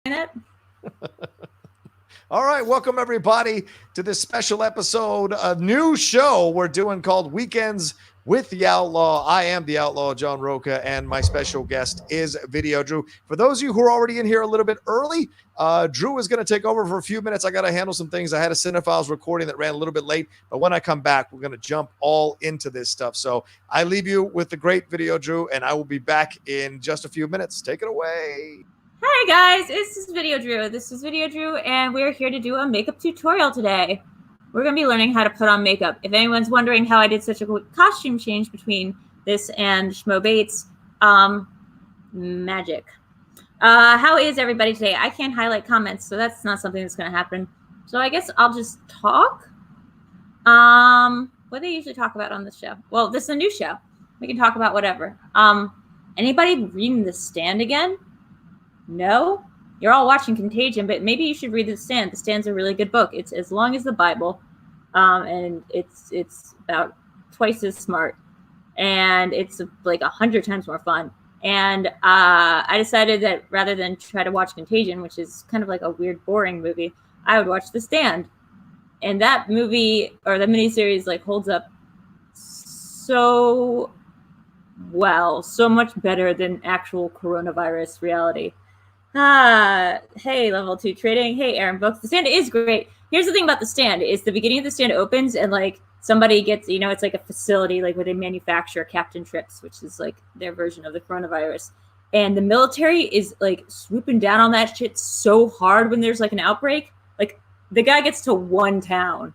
it. All right, welcome everybody to this special episode, a new show we're doing called Weekends with the Outlaw. I am the Outlaw, John Rocha, and my special guest is Video Drew. For those of you who are already in here a little bit early, Drew is going to take over for a few minutes. I got to handle some things. I had a Cinephiles recording that ran a little bit late, but when I come back, we're going to jump all into this stuff. So I leave you with the great Video Drew, and I will be back in just a few minutes. Take it away. Hi guys, this is Video Drew, and we're here to do a makeup tutorial today. We're going to be learning how to put on makeup. If anyone's wondering how I did such a costume change between this and Schmoedown's, magic. How is everybody today? I can't highlight comments, so that's not something that's going to happen. So I guess I'll just talk. What do they usually talk about on this show? Well, this is a new show. We can talk about whatever. Anybody reading The Stand again? No? You're all watching Contagion, but maybe you should read The Stand. The Stand's a really good book. It's as long as the Bible, and it's about twice as smart, and it's like 100 times more fun. And I decided that rather than try to watch Contagion, which is kind of like a weird, boring movie, I would watch The Stand. And that movie, or the miniseries, like holds up so well, so much better than actual coronavirus reality. Hey, level 2 trading. Hey, Aaron Books. The Stand is great. Here's the thing about The Stand is the beginning of The Stand opens and like somebody gets, it's like a facility like where they manufacture Captain Trips, which is like their version of the coronavirus. And the military is like swooping down on that shit so hard when there's like an outbreak. Like the guy gets to one town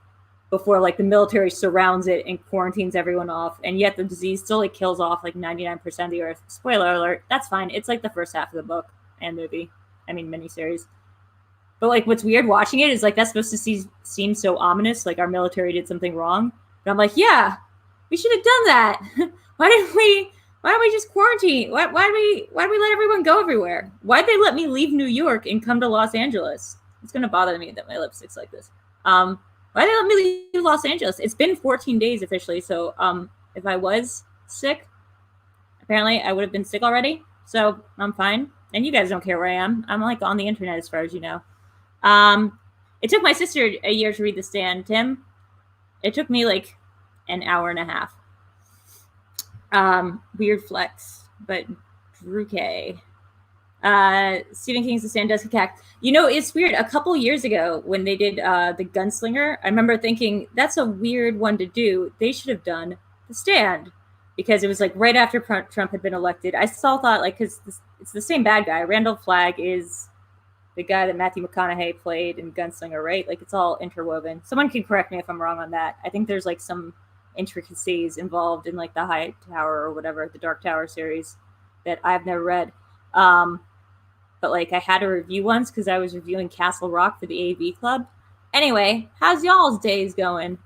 before like the military surrounds it and quarantines everyone off. And yet the disease still like kills off like 99% of the earth. Spoiler alert. That's fine. It's like the first half of the book. And miniseries. But like what's weird watching it is like that's supposed to seem so ominous, like our military did something wrong. But I'm like, yeah, we should have done that. Why don't we just quarantine? Why did we let everyone go everywhere? Why'd they let me leave New York and come to Los Angeles? It's gonna bother me that my lipstick's like this. Why'd they let me leave Los Angeles? It's been 14 days officially, so if I was sick, apparently I would have been sick already. So I'm fine. And you guys don't care where I am. I'm like on the internet as far as you know. It took my sister a year to read The Stand, Tim. It took me like an hour and a half. Weird flex, but Drew K. Stephen King's The Stand does kick. It's weird. A couple years ago when they did The Gunslinger, I remember thinking, that's a weird one to do. They should have done The Stand. Because it was like right after Trump had been elected. I still thought like, because it's the same bad guy. Randall Flagg is the guy that Matthew McConaughey played in Gunslinger, right? Like it's all interwoven. Someone can correct me if I'm wrong on that. I think there's like some intricacies involved in like the High Tower or whatever, the Dark Tower series that I've never read. But like I had to review once because I was reviewing Castle Rock for the AV Club. Anyway, how's y'all's days going?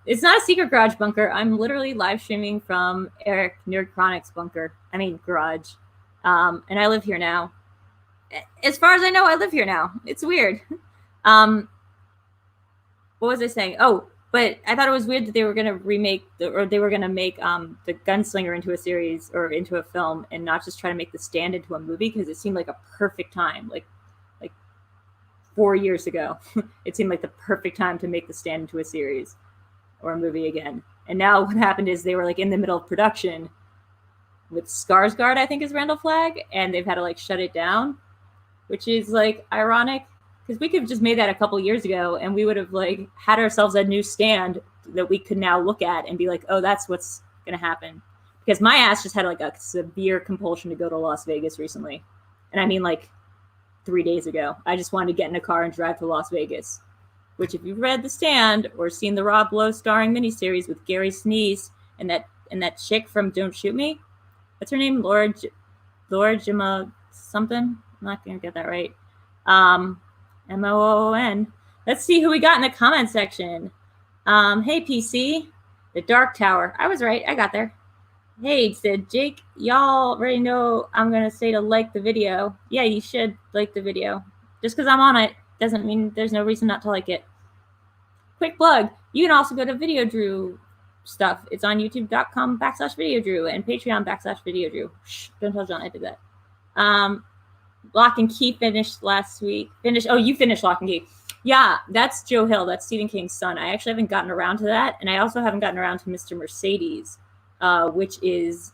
It's not a secret garage bunker. I'm literally live streaming from Eric Nerd Chronic's bunker. Garage. And I live here now. As far as I know, I live here now. It's weird. What was I saying? Oh, but I thought it was weird that they were going to make the Gunslinger into a series or into a film and not just try to make The Stand into a movie because it seemed like a perfect time. Like 4 years ago, it seemed like the perfect time to make The Stand into a series or a movie again. And now what happened is they were like in the middle of production with Skarsgård, I think is Randall Flagg, and they've had to like shut it down, which is like ironic because we could have just made that a couple years ago and we would have like had ourselves a new Stand that we could now look at and be like, oh, that's what's going to happen. Because my ass just had like a severe compulsion to go to Las Vegas recently. And like 3 days ago. I just wanted to get in a car and drive to Las Vegas, which if you've read The Stand or seen the Rob Lowe starring miniseries with Gary Sinise and that chick from Don't Shoot Me, what's her name? Laura Jima something? I'm not going to get that right. Moon. Let's see who we got in the comment section. Hey, PC. The Dark Tower. I was right. I got there. Hey, said Jake, y'all already know I'm going to say to like the video. Yeah, you should like the video. Just because I'm on it doesn't mean there's no reason not to like it. Quick plug. You can also go to Video Drew stuff. It's on youtube.com/Video Drew and Patreon /Video Drew. Shh, don't tell John I did that. Lock and Key finished last week. Oh, you finished Lock and Key. Yeah, that's Joe Hill. That's Stephen King's son. I actually haven't gotten around to that, and I also haven't gotten around to Mr. Mercedes, which is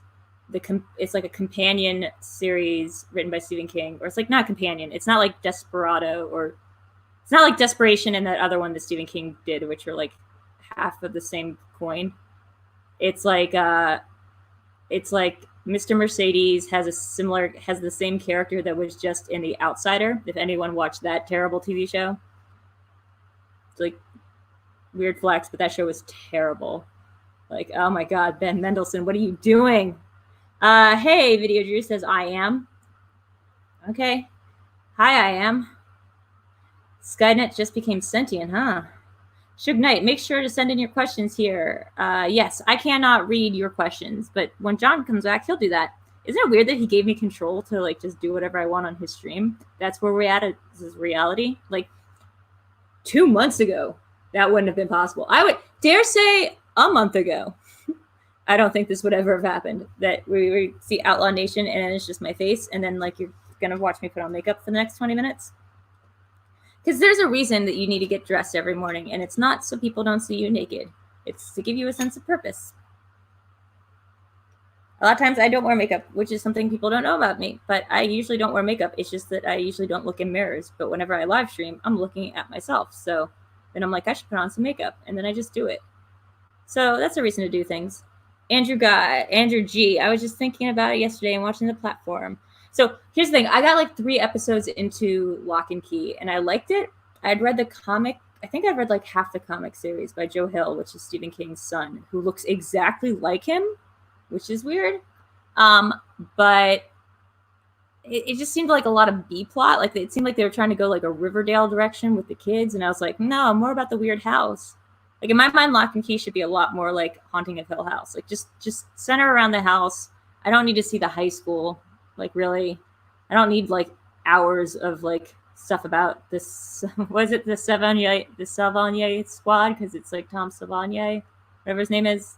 it's like a companion series written by Stephen King, or it's like not companion. It's not like Desperado, or it's not like Desperation and that other one that Stephen King did, which are like half of the same coin. It's like Mr. Mercedes has the same character that was just in The Outsider. If anyone watched that terrible TV show, it's like weird flex, but that show was terrible. Like, oh my God, Ben Mendelsohn, what are you doing? Hey, Video Drew says, I am. Okay. Hi, I am. Skynet just became sentient, huh? Suge Knight, make sure to send in your questions here. Yes, I cannot read your questions, but when John comes back, he'll do that. Isn't it weird that he gave me control to like just do whatever I want on his stream? That's where we're at. This is reality. Like 2 months ago, that wouldn't have been possible. I would dare say a month ago. I don't think this would ever have happened. That we see Outlaw Nation and it's just my face, and then like you're gonna watch me put on makeup for the next 20 minutes. Because there's a reason that you need to get dressed every morning, and it's not so people don't see you naked. It's to give you a sense of purpose. A lot of times I don't wear makeup, which is something people don't know about me, but I usually don't wear makeup. It's just that I usually don't look in mirrors, but whenever I live stream, I'm looking at myself. So then I'm like, I should put on some makeup, and then I just do it. So that's a reason to do things. Andrew G, I was just thinking about it yesterday and watching the platform. So here's the thing. I got like 3 episodes into Lock and Key, and I liked it. I'd read the comic. I think I'd read like half the comic series by Joe Hill, which is Stephen King's son, who looks exactly like him, which is weird. But it just seemed like a lot of B plot. Like it seemed like they were trying to go like a Riverdale direction with the kids, and I was like, no, more about the weird house. Like in my mind, Lock and Key should be a lot more like Haunting of Hill House. Like just center around the house. I don't need to see the high school. Like really, I don't need like hours of like stuff about this. Was it the Savanier squad? Because it's like Tom Savanier, whatever his name is,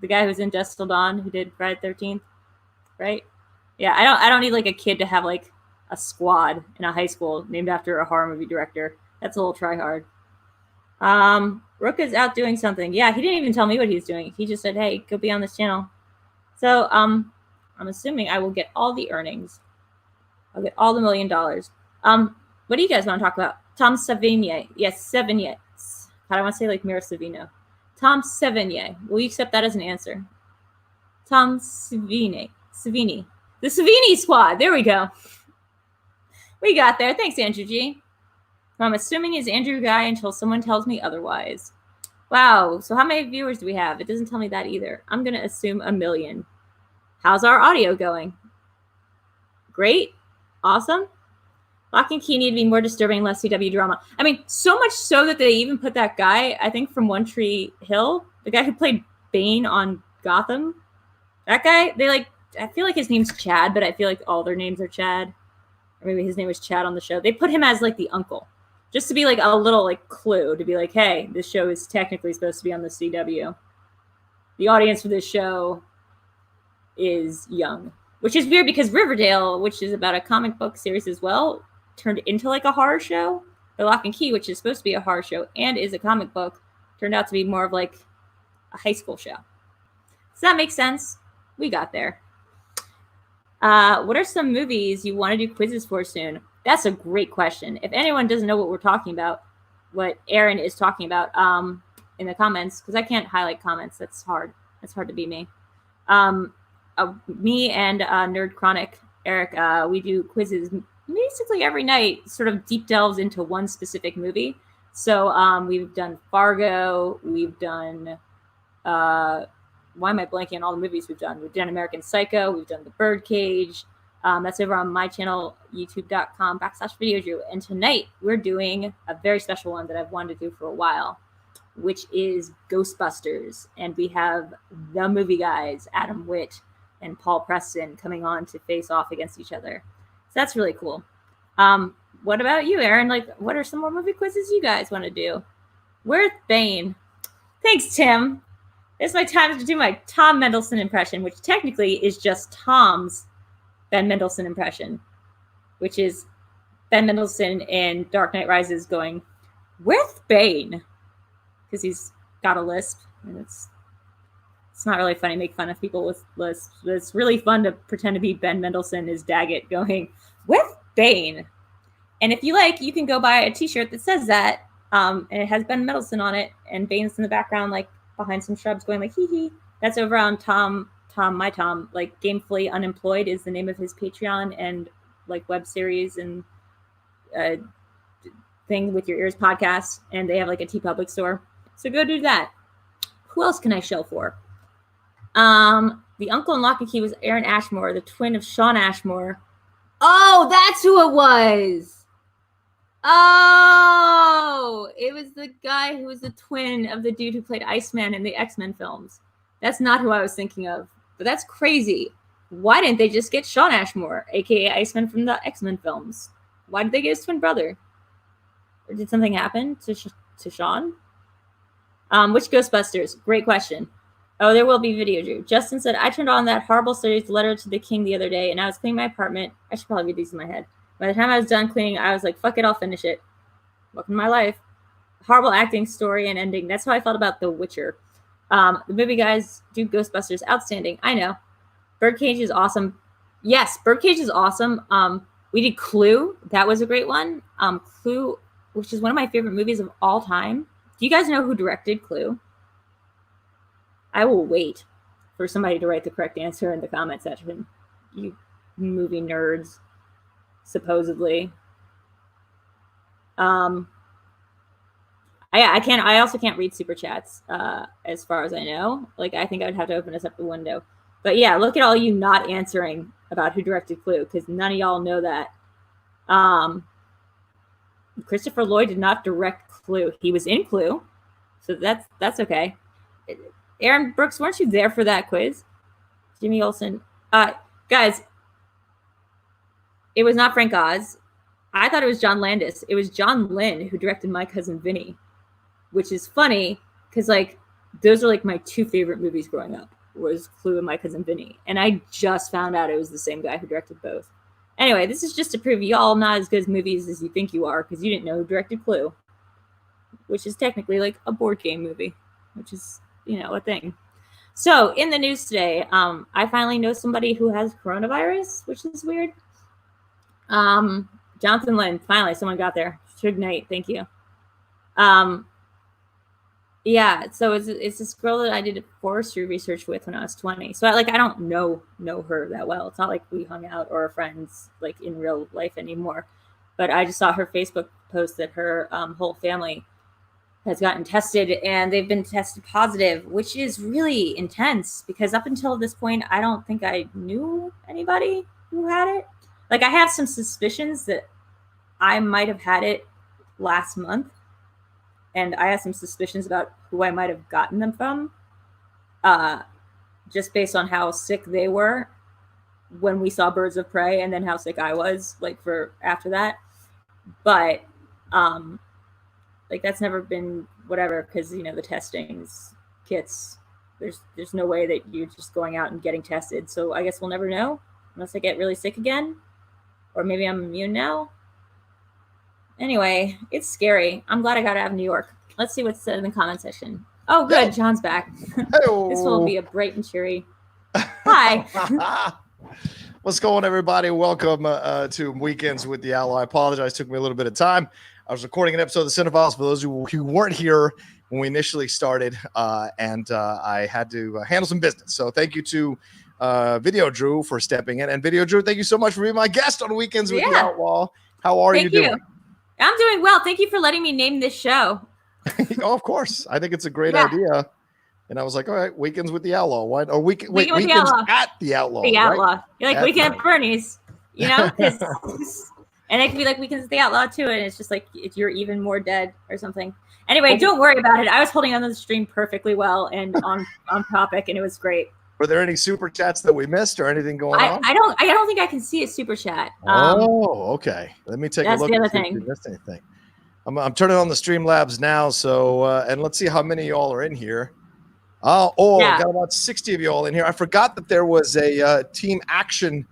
the guy who's in Dusk Till Dawn, who did Friday the 13th, right? Yeah, I don't need like a kid to have like a squad in a high school named after a horror movie director. That's a little try hard. Rocha's out doing something. Yeah, he didn't even tell me what he's doing. He just said, hey, go be on this channel. So I'm assuming I will get all the earnings. I'll get all the $1 million. What do you guys want to talk about? Tom Savinier. Yes, Savinier. How do I want to say like Mira Savino? Tom Savinier. Will you accept that as an answer? Tom Savini. The Savini squad. There we go. We got there. Thanks, Andrew G. I'm assuming he's Andrew Guy until someone tells me otherwise. Wow. So how many viewers do we have? It doesn't tell me that either. I'm going to assume 1 million. How's our audio going? Great. Awesome. Lock and Key need to be more disturbing, less CW drama. I mean, so much so that they even put that guy, I think from One Tree Hill, the guy who played Bane on Gotham. That guy, I feel like his name's Chad, but I feel like all their names are Chad. Or maybe his name was Chad on the show. They put him as like the uncle. Just to be like a little like clue to be like, hey, this show is technically supposed to be on the CW. The audience for this show is young, which is weird because Riverdale, which is about a comic book series as well, turned into like a horror show. The Lock and Key, which is supposed to be a horror show and is a comic book, turned out to be more of like a high school show. Does that make sense? We got there. What are some movies you want to do quizzes for soon? That's a great question. If anyone doesn't know what we're talking about, what Aaron is talking about in the comments, because I can't highlight comments. That's hard. That's hard to be me. Me and Nerd Chronic, Eric, we do quizzes basically every night, sort of deep delves into one specific movie. So we've done Fargo. We've done... why am I blanking on all the movies we've done? We've done American Psycho. We've done The Birdcage. That's over on my channel, youtube.com/Video Drew. And tonight we're doing a very special one that I've wanted to do for a while, which is Ghostbusters. And we have the movie guys, Adam Witt and Paul Preston, coming on to face off against each other. So that's really cool. What about you, Aaron? Like, what are some more movie quizzes you guys want to do? Where's Bane? Thanks, Tim. It's my time to do my Tom Mendelsohn impression, which technically is just Tom's Ben Mendelsohn impression. which is Ben Mendelsohn in Dark Knight Rises going, with Bane, because he's got a lisp, and it's not really funny to make fun of people with lisps, but it's really fun to pretend to be Ben Mendelsohn as Daggett going, with Bane. And if you like, you can go buy a t-shirt that says that, and it has Ben Mendelsohn on it, and Bane's in the background, like, behind some shrubs going like, hee hee. That's over on Tom, like, Gamefully Unemployed is the name of his Patreon and, like, web series and thing with your ears podcast, and they have, like, a TeePublic store. So go do that. Who else can I shell for? The uncle in Lock and Key was Aaron Ashmore, the twin of Sean Ashmore. Oh, that's who it was. Oh, it was the guy who was the twin of the dude who played Iceman in the X-Men films. That's not who I was thinking of, but that's crazy. Why didn't they just get Sean Ashmore, aka Iceman from the X-Men films? Why did they get his twin brother? Or did something happen to Sean? Which Ghostbusters? Great question. Oh, there will be video, Drew. Justin said, I turned on that horrible series, Letter to the King, the other day, and I was cleaning my apartment. I should probably read these in my head. By the time I was done cleaning, I was like, fuck it, I'll finish it. Welcome to my life. Horrible acting, story, and ending. That's how I felt about The Witcher. The movie guys do Ghostbusters. Outstanding. I know. Birdcage is awesome. Yes, Birdcage is awesome. We did Clue. That was a great one. Clue, which is one of my favorite movies of all time. Do you guys know who directed Clue? I will wait for somebody to write the correct answer in the comment section. You movie nerds, supposedly. I also can't read super chats, as far as I know. Like, I think I'd have to open this up the window. But yeah, look at all you not answering about who directed Clue, because none of y'all know that. Christopher Lloyd did not direct Clue. He was in Clue, so that's okay. Aaron Brooks, weren't you there for that quiz? Jimmy Olsen. Guys, it was not Frank Oz. I thought it was John Landis. It was John Lynn who directed My Cousin Vinny, which is funny because, like, those are, like, my two favorite movies growing up, was Clue and My Cousin Vinny. And I just found out it was the same guy who directed both. Anyway, this is just to prove y'all not as good as movies as you think you are, because you didn't know who directed Clue, which is technically, like, a board game movie, which is, you know, a thing. So in the news today, I finally know somebody who has coronavirus, which is weird. Jonathan Lynn, finally someone got there. Suge Knight, thank you. Yeah, so it's this girl that I did forestry research with when I was 20. So I don't know her that well. It's not like we hung out or are friends, like, in real life anymore. But I just saw her Facebook post that her whole family has gotten tested, and they've been tested positive, which is really intense, because up until this point, I don't think I knew anybody who had it. Like, I have some suspicions that I might have had it last month, and I have some suspicions about who I might have gotten them from, just based on how sick they were when we saw Birds of Prey, and then how sick I was, like, for after that. But like, that's never been whatever, because, you know, the testings kits, there's no way that you're just going out and getting tested. So I guess we'll never know unless I get really sick again, or maybe I'm immune now. Anyway, it's scary. I'm glad I got out of New York. Let's see what's said in the comment section. Oh, good. Hey. John's back. This will be a bright and cheery. Hi. What's going on, everybody? Welcome to Weekends with the Outlaw. I apologize. It took me a little bit of time. I was recording an episode of the Cinephiles for those who weren't here when we initially started, and I had to handle some business. So thank you to Video Drew for stepping in. And Video Drew, thank you so much for being my guest on Weekends with the Outlaw. How are you doing? I'm doing well. Thank you for letting me name this show. Oh, of course. I think it's a great idea. And I was like, all right, Weekends with the Outlaw. Why? Or Weekends at the Outlaw. The Outlaw. You're like, Weekend at Bernie's, you know? And it could be like Weekends at the Outlaw, too. And it's just like, if you're even more dead or something. Anyway, don't worry about it. I was holding on to the stream perfectly well and on topic, and it was great. Were there any super chats that we missed or anything going on? I don't think I can see a super chat. Okay. Let me take a look. That's the other thing. thing. If you missed anything. I'm turning on the Streamlabs now, so and let's see how many of y'all are in here. Got about 60 of y'all in here. I forgot that there was a team action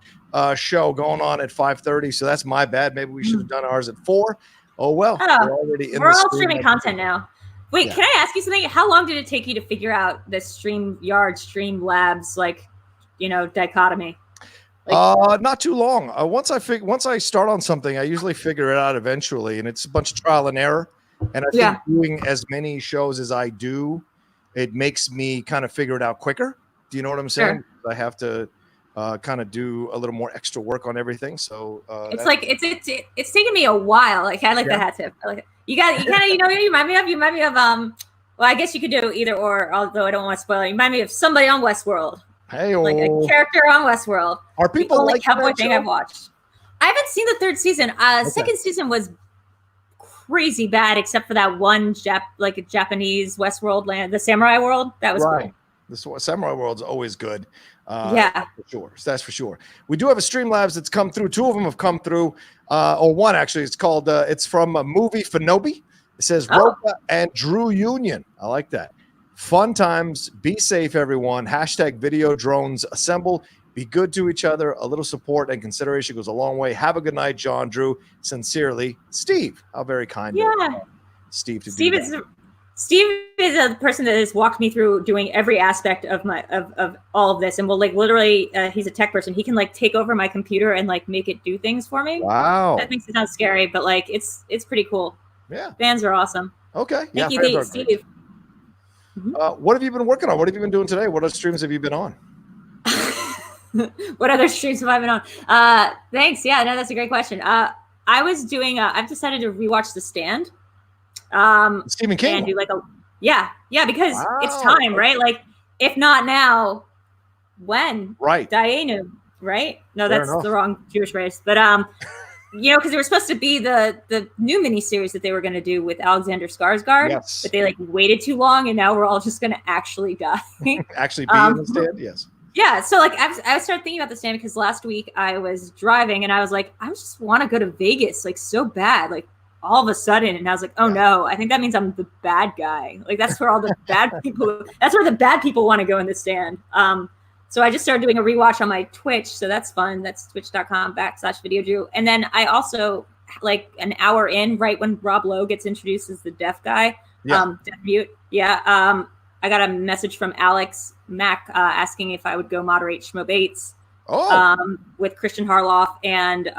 show going on at 5:30. So that's my bad. Maybe we should have done ours at 4. Oh, well. We're all streaming content now. Wait, can I ask you something? How long did it take you to figure out the Streamlabs, dichotomy? Not too long. Once I start on something, I usually figure it out eventually, and it's a bunch of trial and error. And I think doing as many shows as I do, it makes me kind of figure it out quicker. Do you know what I'm saying? Sure. I have to kind of do a little more extra work on everything. So it's taken me a while. Like I like the hat tip. I like it. You kind of you remind me of well, I guess you could do either or, although I don't want to spoil it. You remind me of somebody on Westworld. Hey, like a character on Westworld. Are people like cowboy thing I've watched? I haven't seen the third season. Second season was crazy bad, except for that one Japanese Westworld land, the Samurai World. That was right. Cool. The Samurai World's always good. For sure. That's for sure. We do have a Streamlabs that's come through. 2 of them have come through, or one actually. It's called. It's from a movie Finobi. It says Rocha and Drew Union. I like that. Fun times. Be safe, everyone. #video drones assemble. Be good to each other. A little support and consideration goes a long way. Have a good night, John, Drew. Sincerely, Steve. How very kind. Yeah. Steve. Steve is a person that has walked me through doing every aspect of of all of this, and will literally. He's a tech person. He can take over my computer and make it do things for me. Wow. That makes it sound scary, but it's pretty cool. Yeah. Fans are awesome. Okay. Thank you, Steve. What have you been working on? What have you been doing today? What other streams have you been on? What other streams have I been on? Thanks. Yeah, no, that's a great question. I was doing. I've decided to rewatch The Stand. Stephen King. And do because it's time, right? If not now, when? Right. Dayenu, right? No, that's the wrong Jewish race. But because it was supposed to be the new miniseries that they were going to do with Alexander Skarsgård, but they waited too long, and now we're all just going to actually die. Actually be in The Stand, yes. Yeah, so I started thinking about The Stand because last week I was driving and I was like, I just want to go to Vegas, so bad, all of a sudden, and I was like, oh no, I think that means I'm the bad guy. That's where all the bad people. That's where the bad people want to go in The Stand. So I just started doing a rewatch on my Twitch, so that's fun. That's twitch.com/Video Drew. And then I also an hour in, right when Rob Lowe gets introduced as the deaf guy, deaf mute. Yeah. I got a message from Alex Mack asking if I would go moderate Schmoedown with Christian Harloff and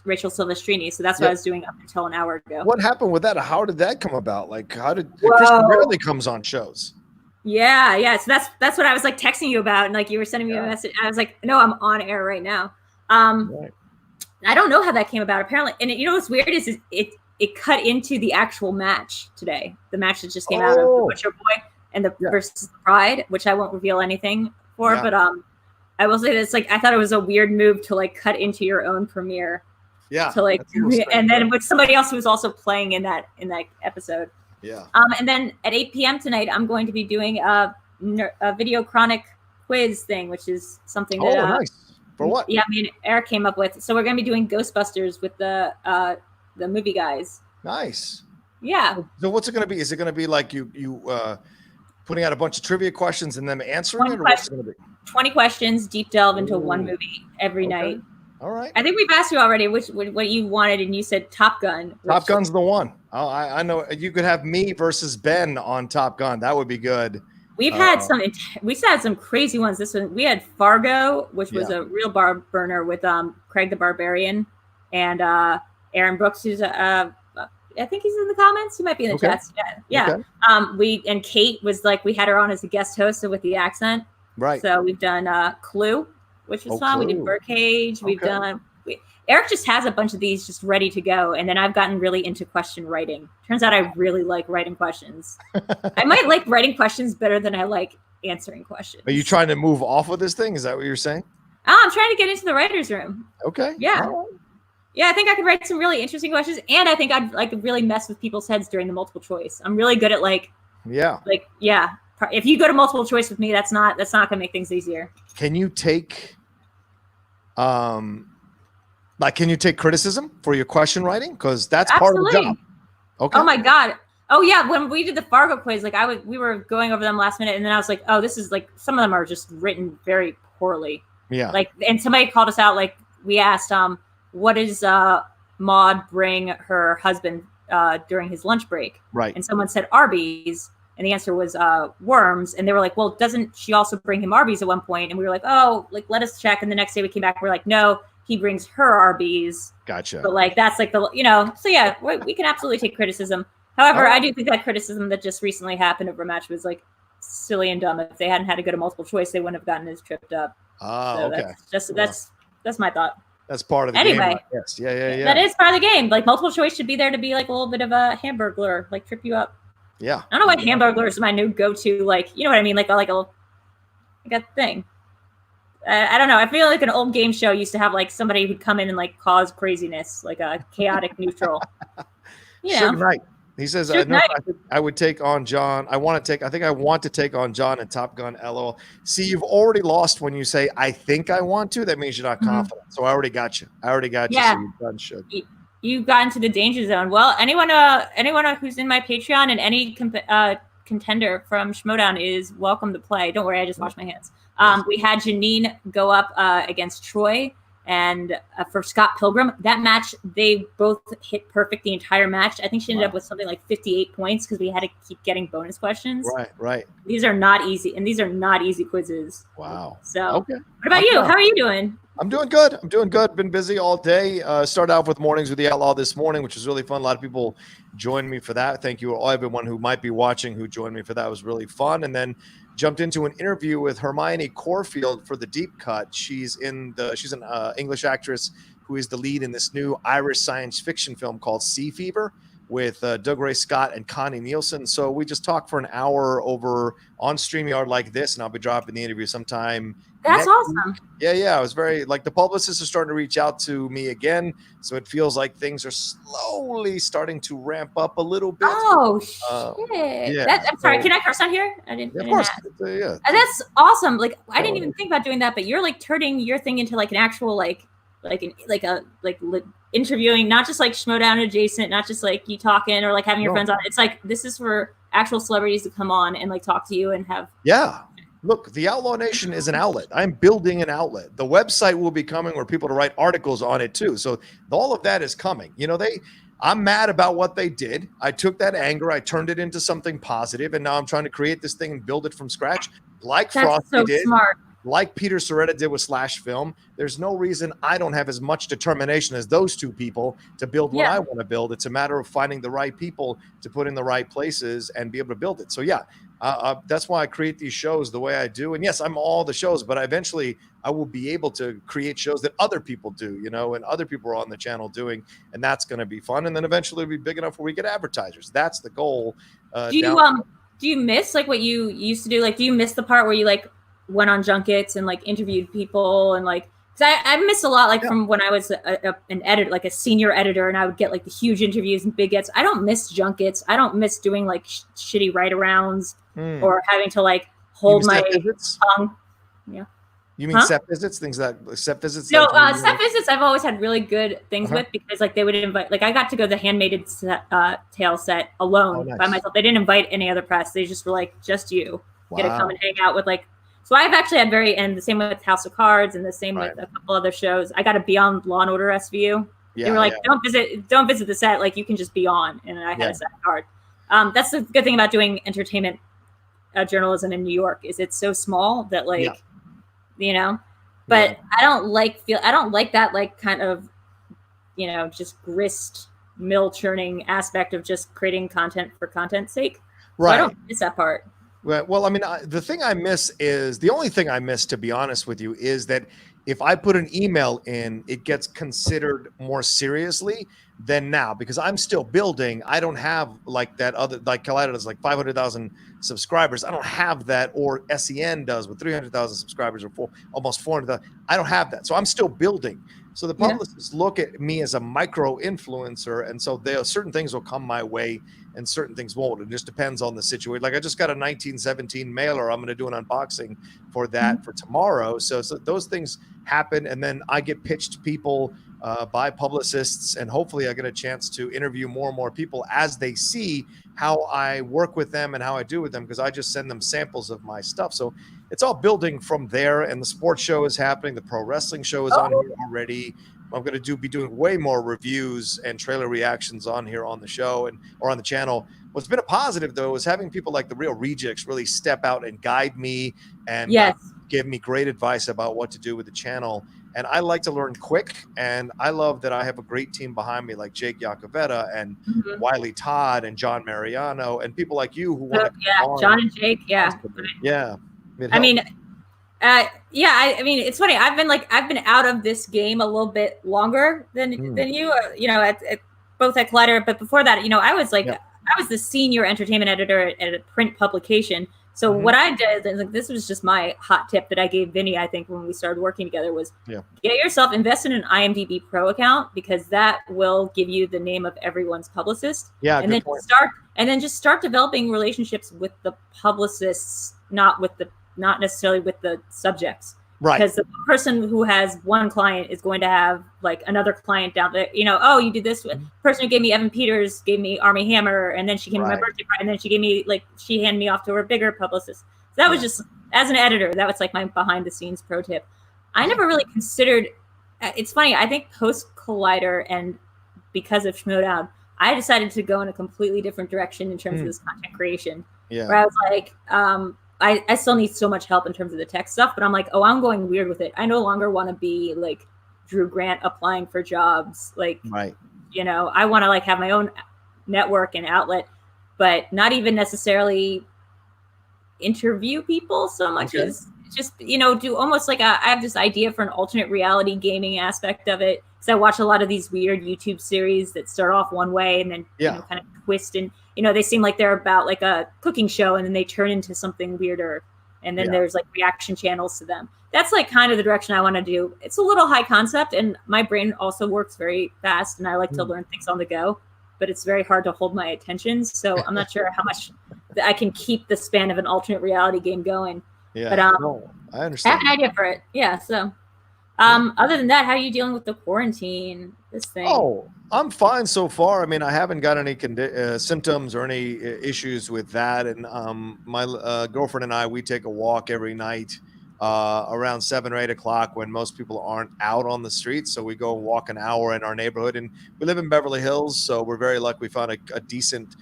Rachel Silvestrini. So that's what I was doing up until an hour ago. What happened with that? How did that come about? How did Christian rarely comes on shows? Yeah. So that's what I was texting you about, and you were sending me a message. I was like, no, I'm on air right now. Right. I don't know how that came about. Apparently, and what's weird is it cut into the actual match today. The match that just came out of the Butcher Boy and the versus Pride, which I won't reveal anything for, but I will say that I thought it was a weird move to cut into your own premiere. Yeah. To and then with somebody else who was also playing in that episode. Yeah. And then at 8 p.m. tonight, I'm going to be doing a video chronic quiz thing, which is something that nice. For what? Yeah, me and Eric came up with. So we're going to be doing Ghostbusters with the movie guys. Nice. Yeah. So what's it going to be? Is it going to be you putting out a bunch of trivia questions and them answering it? Or what's it going to be? 20 questions, deep delve into one movie every night. All right. I think we've asked you already what you wanted, and you said Top Gun. Top Gun's the one. Oh, I know. You could have me versus Ben on Top Gun. That would be good. We've had some crazy ones. This one we had Fargo, which was a real bar burner with Craig the Barbarian and Aaron Brooks, who's I think he's in the comments. He might be in the chats. Yeah. Okay. And Kate was we had her on as a guest host with the accent. Right. So we've done Clue, which was fun. Clue. We did Birdcage. We've done. Eric just has a bunch of these just ready to go, and then I've gotten really into question writing. Turns out I really like writing questions. I might like writing questions better than I like answering questions. Are you trying to move off of this thing? Is that what you're saying? Oh, I'm trying to get into the writer's room. Okay. Yeah. Right. Yeah, I think I could write some really interesting questions, and I think I'd really mess with people's heads during the multiple choice. I'm really good at if you go to multiple choice with me, that's not going to make things easier. Can you take can you take criticism for your question writing? Because that's part of the job. Okay. Oh my God. Oh yeah. When we did the Fargo quiz, we were going over them last minute, and then I was like, oh, this is some of them are just written very poorly. Yeah. Like, and somebody called us out. Like, we asked, what does Maud bring her husband during his lunch break? Right. And someone said Arby's, and the answer was worms. And they were like, well, doesn't she also bring him Arby's at one point? And we were like, oh, like, let us check. And the next day we came back, we're like, no, he brings her Arby's. Gotcha. But like, that's like the, so yeah, we can absolutely take criticism. However, I do think that criticism that just recently happened over a match was like silly and dumb. If they hadn't had to go to multiple choice, they wouldn't have gotten as tripped up. So okay. That's my thought. That's part of the game. Anyway, yes. Yeah. That is part of the game. Like, multiple choice should be there to be like a little bit of a hamburglar, like trip you up. Yeah. I don't know why hamburglar is my new go-to. Like, you know what I mean? Like a thing. I don't know. I feel like an old game show used to have like somebody who'd come in and like cause craziness, like a chaotic neutral. Suge Knight. He says, I would take on John. I want to take on John and Top Gun, LOL. See, you've already lost when you say, I think I want to. That means you're not confident. So I already got you. Yeah. So you've done Suge. You got into the danger zone. Well, anyone who's in my Patreon and any contender from Schmoedown is welcome to play. Don't worry, I just washed my hands. We had Janine go up against Troy. And for Scott Pilgrim, that match, they both hit perfect the entire match. I think she ended up with something like 58 points because we had to keep getting bonus questions. Right. These are not easy, and these are not easy quizzes. Wow. So, okay. What about you? How are you doing? I'm doing good. Been busy all day. Started off with Mornings with the Outlaw this morning, which was really fun. A lot of people joined me for that. Thank you all, everyone who might be watching who joined me for that. It was really fun. And then jumped into an interview with Hermione Corfield for the Deep Cut. She's an English actress who is the lead in this new Irish science fiction film called Sea Fever with Doug Ray Scott and Connie Nielsen. So we just talked for an hour over on StreamYard like this, and I'll be dropping the interview sometime. That's awesome. Yeah. I was very the publicists are starting to reach out to me again. So it feels like things are slowly starting to ramp up a little bit. Oh, shit. Yeah. I'm sorry. Can I curse on here? I didn't. Of course. Yeah. That's awesome. Like, I didn't even think about doing that, but you're like turning your thing into like an actual interviewing, not just like Schmoedown adjacent, not just like you talking or like having your friends on. It's like, this is for actual celebrities to come on and like talk to you and have. Yeah. Look, the Outlaw Nation is an outlet. I'm building an outlet. The website will be coming where people to write articles on it too. So all of that is coming. I'm mad about what they did. I took that anger, I turned it into something positive, and now I'm trying to create this thing and build it from scratch, like Frosty did. Smart. Like Peter Soretta did with Slash Film. There's no reason I don't have as much determination as those two people to build what I want to build. It's a matter of finding the right people to put in the right places and be able to build it. So that's why I create these shows the way I do. And yes, I'm all the shows, but eventually I will be able to create shows that other people do, and other people are on the channel doing, and that's going to be fun. And then eventually it'll be big enough where we get advertisers. That's the goal. Do you miss like what you used to do? Like, do you miss the part where you like went on junkets and like interviewed people and like, because I missed a lot from when I was an editor, like a senior editor, and I would get like the huge interviews and big gets. I don't miss junkets. I don't miss doing like shitty write-arounds or having to like hold my tongue. Yeah. You mean set visits, things that set visits? No, set visits I've always had really good things with, because like they would invite, like I got to go to the Handmaid's Tale set alone by myself. They didn't invite any other press. They just were like, just you get to come and hang out with like. So I've actually had and the same with House of Cards and the same with a couple other shows. I got to be on Law and Order SVU. They were like, don't visit the set. Like, you can just be on. And I had a set card. That's the good thing about doing entertainment journalism in New York, is it's so small that but I don't like that like kind of, just grist mill churning aspect of just creating content for content's sake. So I don't miss that part. Well, I mean, the only thing I miss, to be honest with you, is that if I put an email in, it gets considered more seriously than now, because I'm still building. I don't have like that other, like Collider does, like 500,000 subscribers. I don't have that, or SEN does with 300,000 subscribers, or almost 400,000. I don't have that. So I'm still building. So the publicists look at me as a micro influencer, and so certain things will come my way and certain things won't. It just depends on the situation. Like I just got a 1917 mailer. I'm going to do an unboxing for that for tomorrow. So those things happen, and then I get pitched people by publicists, and hopefully I get a chance to interview more and more people as they see how I work with them and how I do with them, because I just send them samples of my stuff. So it's all building from there. And the sports show is happening. The pro wrestling show is on here already. I'm going to be doing way more reviews and trailer reactions on here on the show or on the channel. What's been a positive, though, is having people like the Real Rejects really step out and guide me and give me great advice about what to do with the channel. And I like to learn quick, and I love that I have a great team behind me like Jake Yacovetta and Wiley Todd and John Mariano and people like you who want to John and Jake, I mean, it's funny. I've been out of this game a little bit longer than you. At both at Collider, but before that, I was I was the senior entertainment editor at a print publication. So what I did, this was just my hot tip that I gave Vinny, I think, when we started working together, was get yourself, invest in an IMDb Pro account, because that will give you the name of everyone's publicist. Yeah, and then just start developing relationships with the publicists, not necessarily with the subjects. Right. Because the person who has one client is going to have like another client down there. You did this. Person who gave me Evan Peters gave me Armie Hammer, and then she came to my birthday party, and then she gave me she handed me off to her bigger publicist. So that was just, as an editor, that was like my behind the scenes pro tip. I never really considered. It's funny. I think post Collider and because of Schmoedown, I decided to go in a completely different direction in terms of this content creation. Yeah. Where I was like, I still need so much help in terms of the tech stuff, but I'm like, I'm going weird with it. I no longer want to be like Drew Grant applying for jobs. I want to have my own network and outlet, but not even necessarily interview people so much as just, do almost I have this idea for an alternate reality gaming aspect of it. Cause I watch a lot of these weird YouTube series that start off one way and then kind of twist, and they seem like they're about like a cooking show, and then they turn into something weirder, and then there's like reaction channels to them. That's like kind of the direction I want to do. It's a little high concept, and my brain also works very fast, and I like to learn things on the go, but it's very hard to hold my attention. So I'm not sure how much I can keep the span of an alternate reality game going. Yeah, but I understand. I have an idea for it. Yeah, so. Other than that, how are you dealing with the quarantine, this thing? Oh, I'm fine so far. I mean, I haven't got any symptoms or any issues with that. And my girlfriend and I, we take a walk every night around 7 or 8 o'clock when most people aren't out on the streets. So we go and walk an hour in our neighborhood. And we live in Beverly Hills, so we're very lucky. We found a decent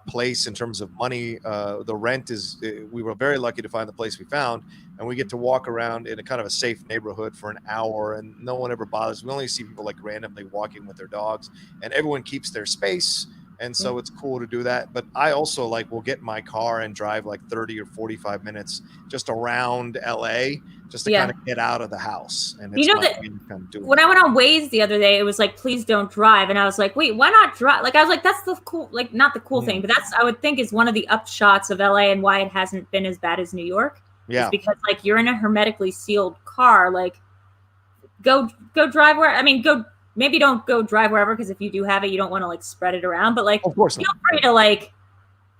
place in terms of money. The rent is, we were very lucky to find the place we found, and we get to walk around in a kind of a safe neighborhood for an hour, and no one ever bothers. We only see people like randomly walking with their dogs, and everyone keeps their space. And so it's cool to do that. But I also will get in my car and drive 30 or 45 minutes just around LA just to kind of get out of the house. And it's when I went on Waze the other day, it was like, please don't drive. And I was like, wait, why not drive? I was like, that's the cool, not the cool thing, but that's, I would think, is one of the upshots of LA and why it hasn't been as bad as New York. Yeah. Is because you're in a hermetically sealed car, go drive where, maybe don't go drive wherever, because if you do have it, you don't want to spread it around. But of course feel free to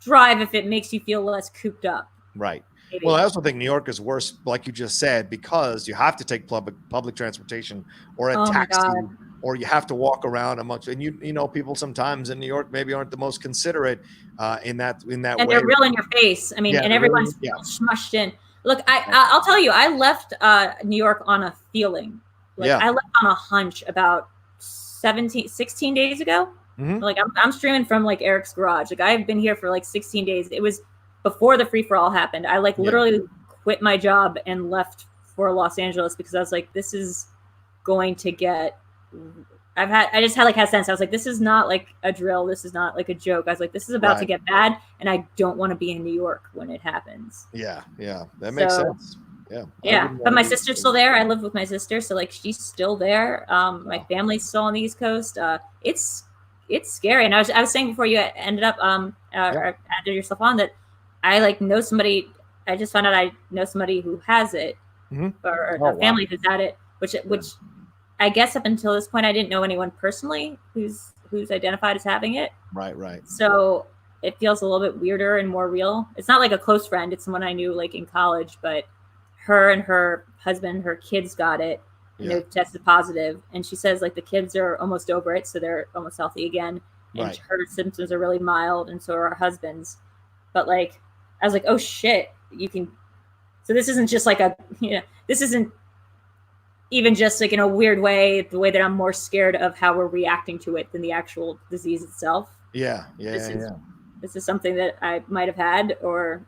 drive if it makes you feel less cooped up. Right. Maybe. Well, I also think New York is worse, like you just said, because you have to take public transportation or a taxi, or you have to walk around amongst. And people sometimes in New York maybe aren't the most considerate in that and way. And they're real in your face. And everyone's smushed in. Look, I'll tell you, I left New York on a feeling. I left on a hunch about 16 days ago. I'm streaming from Eric's garage. I've been here for 16 days. It was before the free for all happened. I literally quit my job and left for Los Angeles because I was like, this is going to get. I just had sense. I was like, this is not a drill. This is not a joke. I was like, this is about to get bad, and I don't want to be in New York when it happens. Yeah, that makes sense. Yeah, but my sister's still there. I live with my sister, so she's still there. My family's still on the East Coast. It's scary, and I was saying before you ended up added yourself on that I know somebody. I just found out I know somebody who has it, or a family who's had it, which I guess up until this point I didn't know anyone personally who's identified as having it. Right. So it feels a little bit weirder and more real. It's not a close friend. It's someone I knew in college, but her and her husband, her kids got it. and they've tested positive. And she says like the kids are almost over it, so they're almost healthy again. And her symptoms are really mild, and so are her husband's. But like, I was like, oh shit, you can. So this isn't just like this isn't even just like in a weird way, the way that I'm more scared of how we're reacting to it than the actual disease itself. Yeah. This is something that I might have had, or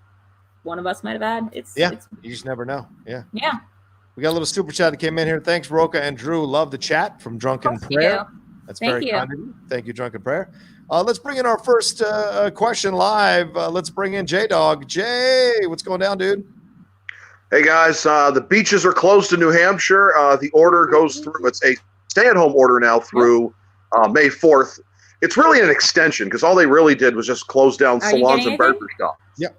one of us might have had. It's you just never know. Yeah. We got a little super chat that came in here. Thanks, Rocha and Drew. Love the chat from Drunken Prayer. That's very kind of you. Thank you, Drunken Prayer. Let's bring in our first question live. Let's bring in J-Dog. Jay, what's going down, dude? Hey, guys. The beaches are closed in New Hampshire. The order goes through. It's a stay-at-home order now through May 4th. It's really an extension because all they really did was just close down salons and barber shops. Yep.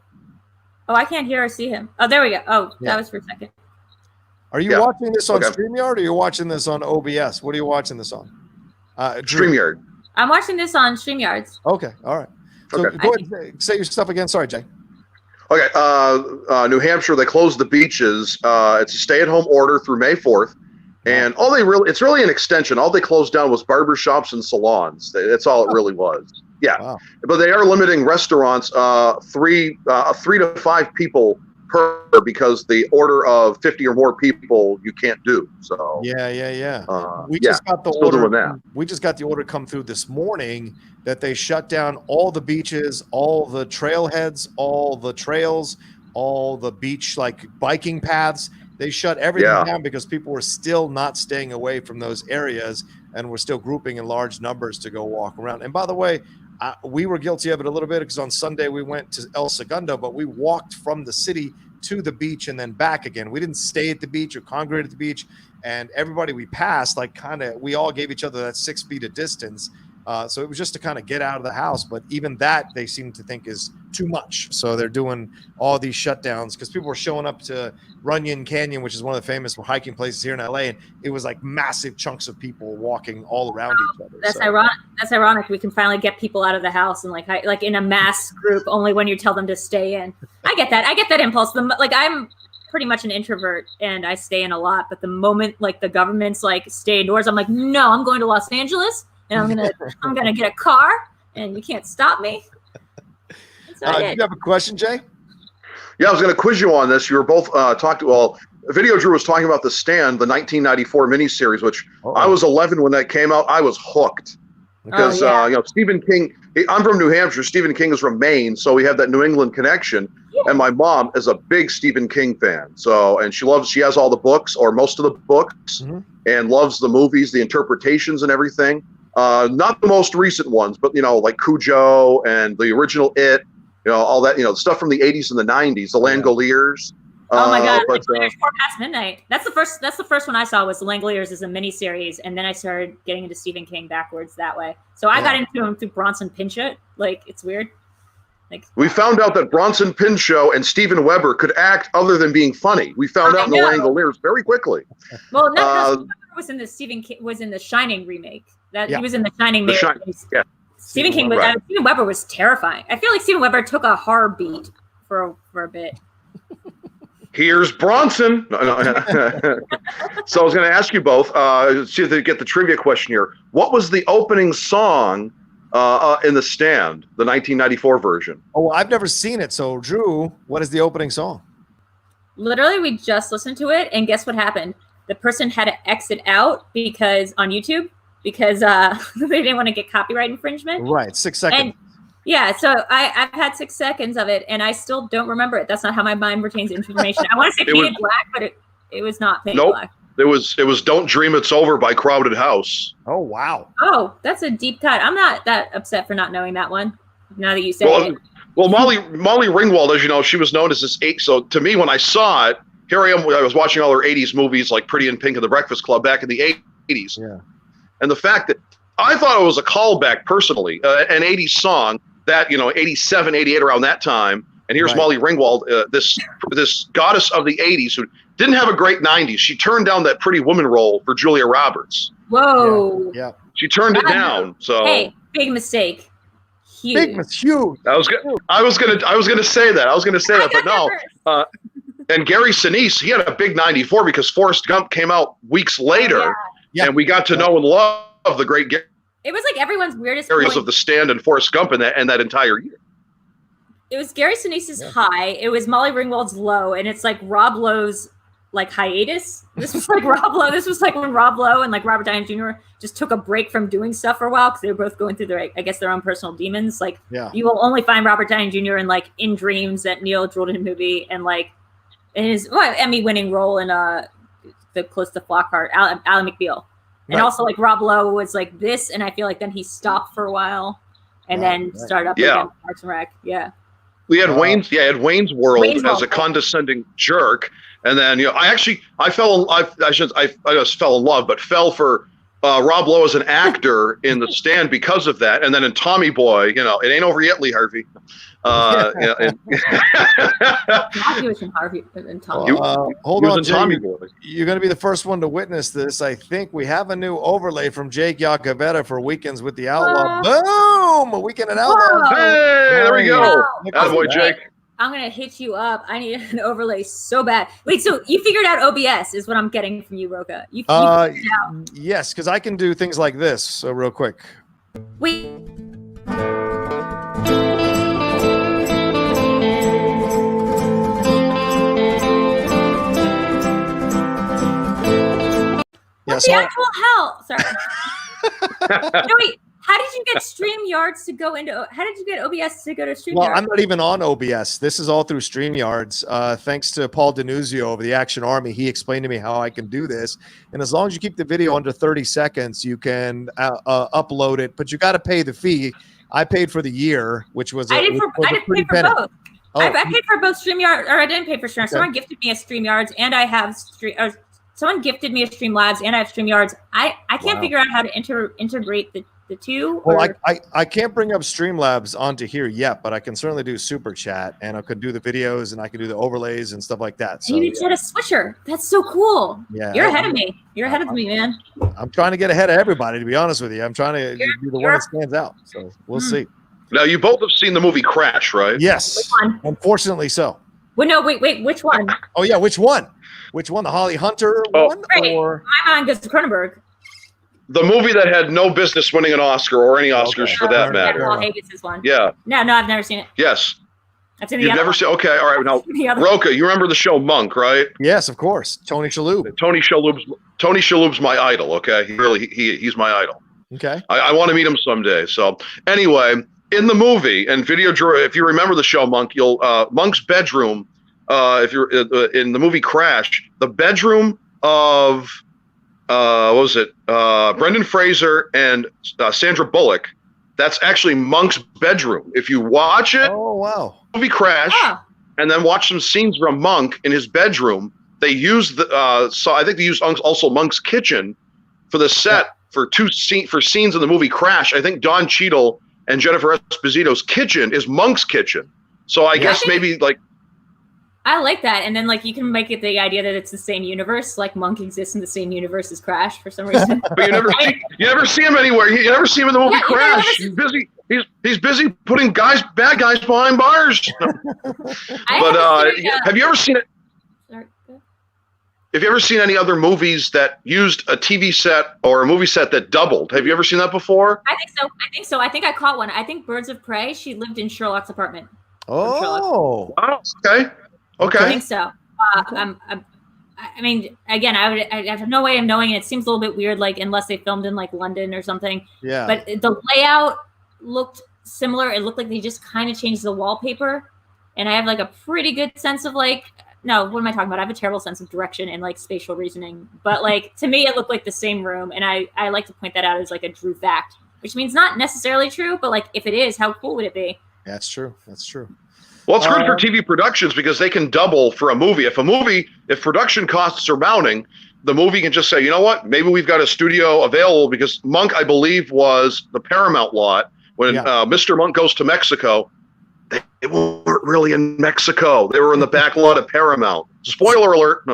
Oh, I can't hear or see him. Oh, there we go. Oh, that was for a second. Are you watching this on StreamYard, or are you watching this on OBS? What are you watching this on? StreamYard. I'm watching this on StreamYards. Okay. All right. So go ahead and say your stuff again. Sorry, Jay. Okay. New Hampshire, they closed the beaches. It's a stay-at-home order through May 4th. And it's really an extension. All they closed down was barbershops and salons. That's all it really was. Yeah. Wow. But they are limiting restaurants, 3 to 5 people per, because the order of 50 or more people you can't do. So we just got the order. We just got the order come through this morning that they shut down all the beaches, all the trailheads, all the trails, all the beach like biking paths. They shut everything down because people were still not staying away from those areas and were still grouping in large numbers to go walk around. And by the way, we were guilty of it a little bit because on Sunday we went to El Segundo, but we walked from the city to the beach and then back again. We didn't stay at the beach or congregate at the beach. And everybody we passed, like we all gave each other that 6 feet of distance. So it was just to kind of get out of the house. But even that they seem to think is too much. So they're doing all these shutdowns because people were showing up to Runyon Canyon, which is one of the famous hiking places here in LA. And it was like massive chunks of people walking all around each other. That's ironic. That's ironic. We can finally get people out of the house and like in a mass group only when you tell them to stay in. I get that. I get that impulse. Like I'm pretty much an introvert and I stay in a lot. But the moment like the government's like stay indoors, I'm like, no, I'm going to Los Angeles. And I'm gonna get a car, and you can't stop me. Do you have a question, Jay? Yeah, I was going to quiz you on this. You were both Video Drew was talking about The Stand, the 1994 miniseries, which I was 11 when that came out. I was hooked because Stephen King. I'm from New Hampshire. Stephen King is from Maine, so we have that New England connection. Yeah. And my mom is a big Stephen King fan. So, and she has all the books or most of the books, and loves the movies, the interpretations, and everything. Not the most recent ones, but, like Cujo and the original It, all that, stuff from the 80s and the 90s, the Langoliers. Oh my God, Langoliers 4 Past Midnight. That's the first one I saw was the Langoliers as a miniseries, and then I started getting into Stephen King backwards that way. So I got into him through Bronson Pinchot. Like, it's weird. We found out that Bronson Pinchot and Steven Weber could act other than being funny. We found out in the Langoliers very quickly. Well, Steven Weber was in the Shining remake. He was in the Shining. Stephen King was Steven Weber was terrifying. I feel like Steven Weber took a horror beat for a bit. Here's Bronson. So I was going to ask you both, see if they get the trivia question here. What was the opening song in The Stand, the 1994 version? Oh, I've never seen it. So, Drew, what is the opening song? Literally, we just listened to it, and guess what happened? The person had to exit out because they didn't want to get copyright infringement. Right, 6 seconds. And, so I've had 6 seconds of it, and I still don't remember it. That's not how my mind retains information. I want to say Painted Black, but it was not Painted Black. It was Don't Dream It's Over by Crowded House. Oh, wow. Oh, that's a deep cut. I'm not that upset for not knowing that one, now that you say it. Well, Molly Ringwald, as you know, she was known as this 8. So to me, when I saw it, here I am. I was watching all her 80s movies like Pretty in Pink and The Breakfast Club back in the 80s. Yeah. And the fact that I thought it was a callback personally, an 80s song that, 87, 88 around that time. And here's Molly Ringwald, this goddess of the 80s who didn't have a great 90s. She turned down that Pretty Woman role for Julia Roberts. Whoa. Yeah. She turned it down. So hey, big mistake. Huge. Big mistake. I was gonna say that. But no. And Gary Sinise, he had a big 94 because Forrest Gump came out weeks later, and we got to know and love the great Gary. It was like everyone's weirdest areas point. of The Stand and Forrest Gump in that entire year. It was Gary Sinise's high. It was Molly Ringwald's low, and it's like Rob Lowe's like hiatus. This was like Rob Lowe. This was like when Rob Lowe and like Robert Downey Jr. just took a break from doing stuff for a while because they were both going through their, I guess, their own personal demons. Like you will only find Robert Downey Jr. in like In Dreams, that Neil Jordan movie, and like in his Emmy-winning role in the Close to Flockhart, Ally McBeal. And also like Rob Lowe was like this, and I feel like then he stopped for a while and then started up again with Parks and Rec. Yeah. We had Wayne's World as a condescending jerk. And then, I just fell in love, but fell for Rob Lowe as an actor in The Stand because of that. And then in Tommy Boy, it ain't over yet, Lee Harvey. He was in Harvey and Tommy. Hold on, Jay. Tommy Boy. You're going to be the first one to witness this. I think we have a new overlay from Jake Yacovetta for Weekends with the Outlaw. Boom! A Weekend in Outlaw. Hey, there we go. Attaboy, Jake. I'm going to hit you up. I need an overlay so bad. Wait, so you figured out OBS is what I'm getting from you, Rocha. You figured it out. Yes, because I can do things like this. So real quick. Wait. What the actual hell? Sorry. No, wait. How did you get StreamYards to go into? How did you get OBS to go to StreamYards? Well, I'm not even on OBS. This is all through StreamYards. Thanks to Paul Denuzio of the Action Army, he explained to me how I can do this. And as long as you keep the video under 30 seconds, you can upload it. But you got to pay the fee. I paid for the year, which was I didn't pay for both. Oh. I paid for both StreamYards, or I didn't pay for StreamYards. Okay. Someone gifted me a StreamYards, and I have someone gifted me a Streamlabs, and I have StreamYards. I can't figure out how to integrate the two. Well, I can't bring up Streamlabs onto here yet, but I can certainly do Super Chat, and I could do the videos, and I can do the overlays and stuff like that. So, you need to get a switcher. That's so cool. Yeah, you're ahead of me. You're ahead of me, man. I'm trying to get ahead of everybody, to be honest with you. I'm trying to be the one that stands out. So we'll see. Now, you both have seen the movie Crash, right? Yes. Which one? Unfortunately so. Well, no, wait. Which one? Oh, yeah. Which one? Which one? The Holly Hunter one? Right. Or? My mind goes to Cronenberg. The movie that had no business winning an Oscar or any Oscars for that matter. Paul Haggis' one. Yeah. No, I've never seen it. Yes. I've seen You've never seen? Okay, all right. Now, Rocha, you remember the show Monk, right? Yes, of course. Tony Shalhoub. Tony Shalhoub's my idol. Okay, he's my idol. Okay. I want to meet him someday. So anyway, in the movie and Video Drew, if you remember the show Monk, Monk's bedroom. If you're in the movie Crash, the bedroom of what was it? Brendan Fraser and Sandra Bullock. That's actually Monk's bedroom. If you watch it, movie Crash, and then watch some scenes from Monk in his bedroom, they used I think they used also Monk's kitchen for the set for scenes in the movie Crash. I think Don Cheadle and Jennifer Esposito's kitchen is Monk's kitchen. So I guess maybe like. I like that, and then like you can make it the idea that it's the same universe, like Monk exists in the same universe as Crash for some reason. But you never see him anywhere. You never see him in the movie Crash. He's busy. He's busy putting bad guys behind bars. Have you ever seen it? Sorry. Have you ever seen any other movies that used a TV set or a movie set that doubled? Have you ever seen that before? I think so. I think I caught one. I think Birds of Prey. She lived in Sherlock's apartment. Oh. Okay. Okay. I think so. I mean, again, I have no way of knowing. It seems a little bit weird, like unless they filmed in like London or something. Yeah. But the layout looked similar. It looked like they just kind of changed the wallpaper, and I have like a pretty good sense of like. No, what am I talking about? I have a terrible sense of direction and like spatial reasoning. But like to me, it looked like the same room, and I like to point that out as like a Drew fact, which means not necessarily true, but like if it is, how cool would it be? That's true. That's true. Well, it's good for TV productions because they can double for a movie. If production costs are mounting, the movie can just say, you know what, maybe we've got a studio available because Monk, I believe, was the Paramount lot. When Mr. Monk goes to Mexico, they weren't really in Mexico. They were in the back lot of Paramount. Spoiler alert.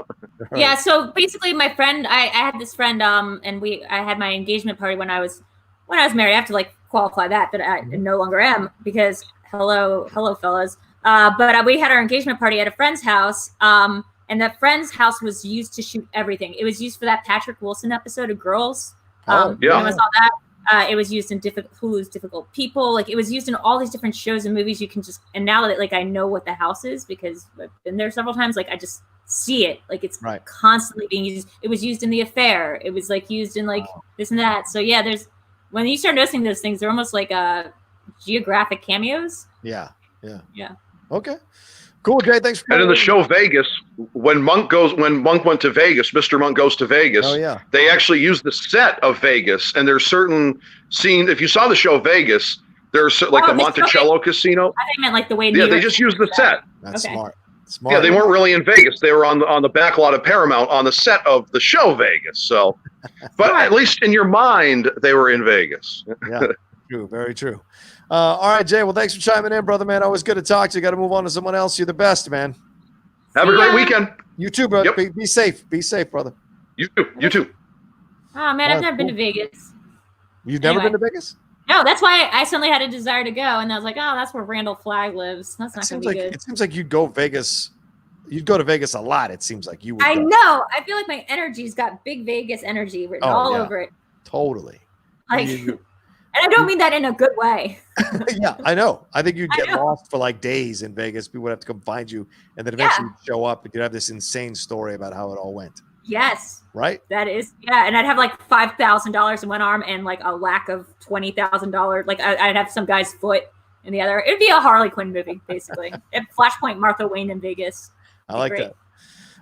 Yeah, so basically my friend, I had this friend, and I had my engagement party when I was married. I have to like qualify that I no longer am because hello fellas. But we had our engagement party at a friend's house, and that friend's house was used to shoot everything. It was used for that Patrick Wilson episode of Girls. Anyone saw that? It was used in Hulu's Difficult People. Like, it was used in all these different shows and movies. You can just, and now that like I know what the house is because I've been there several times, like I just see it. Like, it's constantly being used. It was used in The Affair. It was like used in like this and that. So yeah, when you start noticing those things, they're almost like geographic cameos. Yeah. Okay. Cool, Jay. Thanks for And in the show Vegas, when Monk went to Vegas, Mr. Monk Goes to Vegas, they actually used the set of Vegas, and there's certain scenes. If you saw the show Vegas, there's like the Monticello Casino. I think meant like the way. They just used the set. That's smart. Yeah, they weren't really in Vegas. They were on the back lot of Paramount on the set of the show Vegas. So, but at least in your mind, they were in Vegas. Yeah, true. Very true. All right, Jay. Well, thanks for chiming in, brother, man. Always good to talk to you. Got to move on to someone else. You're the best, man. Have a great weekend. You too, brother. Yep. Be safe. Be safe, brother. You too. Oh, man, I've never been to Vegas. You've never been to Vegas? No, that's why I suddenly had a desire to go. And I was like, oh, that's where Randall Flagg lives. That's not going to be good. It seems like you'd go Vegas. You'd go to Vegas a lot. It seems like you would. I know. I feel like my energy's got big Vegas energy written all over it. Totally. Like, and I don't mean that in a good way. Yeah, I know. I think you'd get lost for like days in Vegas. People would have to come find you, and then eventually you'd show up and you'd have this insane story about how it all went. Yes. Right? That is, and I'd have like $5,000 in one arm and like a lack of $20,000. Like I'd have some guy's foot in the other. It'd be a Harley Quinn movie, basically. At Flashpoint Martha Wayne in Vegas. I like that.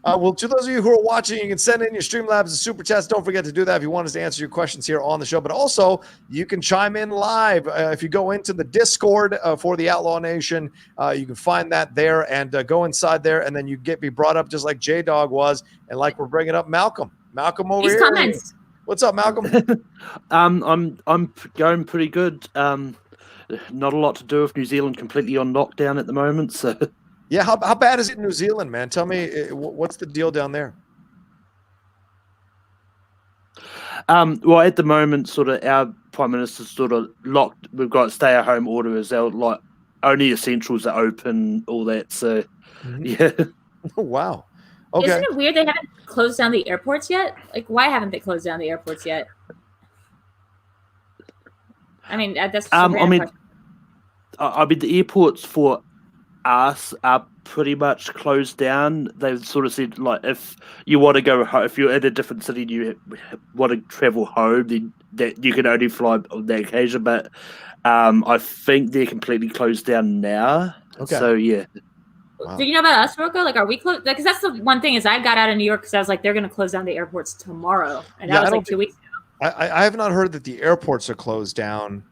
Well, to those of you who are watching, you can send in your Streamlabs and Super Chats. Don't forget to do that if you want us to answer your questions here on the show. But also, you can chime in live. If you go into the Discord for the Outlaw Nation, you can find that there and go inside there. And then you be brought up just like J-Dog was. And like we're bringing up Malcolm. Malcolm over here. Comments. What's up, Malcolm? I'm going pretty good. Not a lot to do with New Zealand completely on lockdown at the moment. So. Yeah, how bad is it in New Zealand, man? Tell me, what's the deal down there? Well, at the moment, sort of our Prime Minister's sort of locked. We've got stay-at-home orders out, like only essentials are open, all that. So, yeah. Oh, wow. Okay. Isn't it weird they haven't closed down the airports yet? Like, why haven't they closed down the airports yet? I mean, that's. I mean, the airports for us are pretty much closed down. They've sort of said, like, if you want to go home, if you're in a different city and you want to travel home, then that you can only fly on that occasion. But I think they're completely closed down now. Okay. So yeah. Wow. Do you know about us, Rocha? Like, are we closed? Because that's the one thing is I got out of New York because I was like, they're going to close down the airports tomorrow, and that was like 2 weeks ago. I have not heard that the airports are closed down.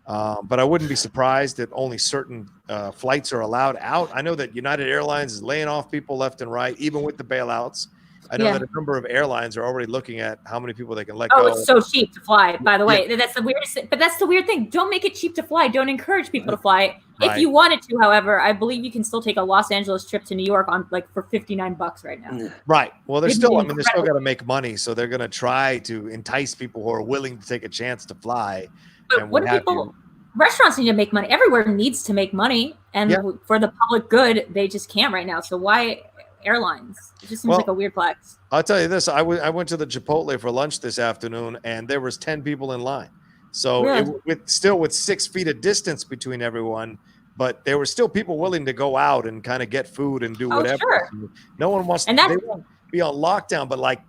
But I wouldn't be surprised that only certain flights are allowed out. I know that United Airlines is laying off people left and right, even with the bailouts. I know that a number of airlines are already looking at how many people they can let go. Oh, it's so cheap to fly, by the way. That's the weirdest thing. But that's the weird thing. Don't make it cheap to fly. Don't encourage people to fly. Right. If you wanted to, however, I believe you can still take a Los Angeles trip to New York on for $59 right now. Right. Well, they're still got to make money, so they're going to try to entice people who are willing to take a chance to fly. But what do people? Restaurants need to make money. Everywhere needs to make money, and for the public good, they just can't right now. So why airlines? It just seems like a weird flex. I'll tell you this: I went to the Chipotle for lunch this afternoon, and there was 10 people in line. So with 6 feet of distance between everyone, but there were still people willing to go out and kind of get food and do whatever. Sure. No one wants. They won't be on lockdown, but like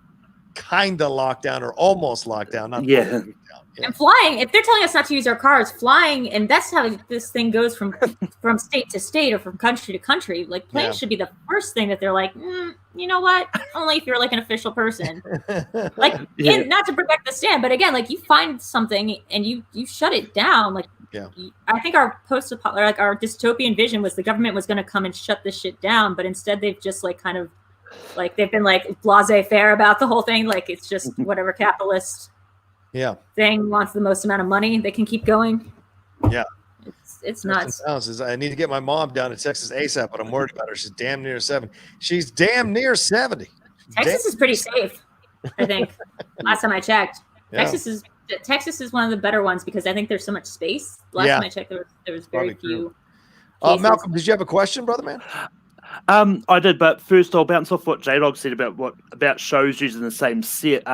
kind of lockdown or almost lockdown. Not totally. Yeah. And flying, if they're telling us not to use our cars, flying, and that's how this thing goes from state to state or from country to country. Like, planes should be the first thing that they're like, you know what? Only if you're like an official person. Like, not to bring back the stand, but again, like you find something and you shut it down. Like, I think our our dystopian vision was the government was going to come and shut this shit down, but instead they've just like kind of like they've been like laissez-faire about the whole thing. Like it's just whatever capitalist. Thing wants the most amount of money, they can keep going. It's nuts. I need to get my mom down to Texas ASAP, but I'm worried about her. She's damn near 70. She's damn near 70. Texas is pretty safe, I think. Last time I checked, Texas is one of the better ones because I think there's so much space. Last time I checked, there was very few Malcolm, did you have a question, brother man? I did, but first I'll bounce off what J-Dog said about shows using the same set.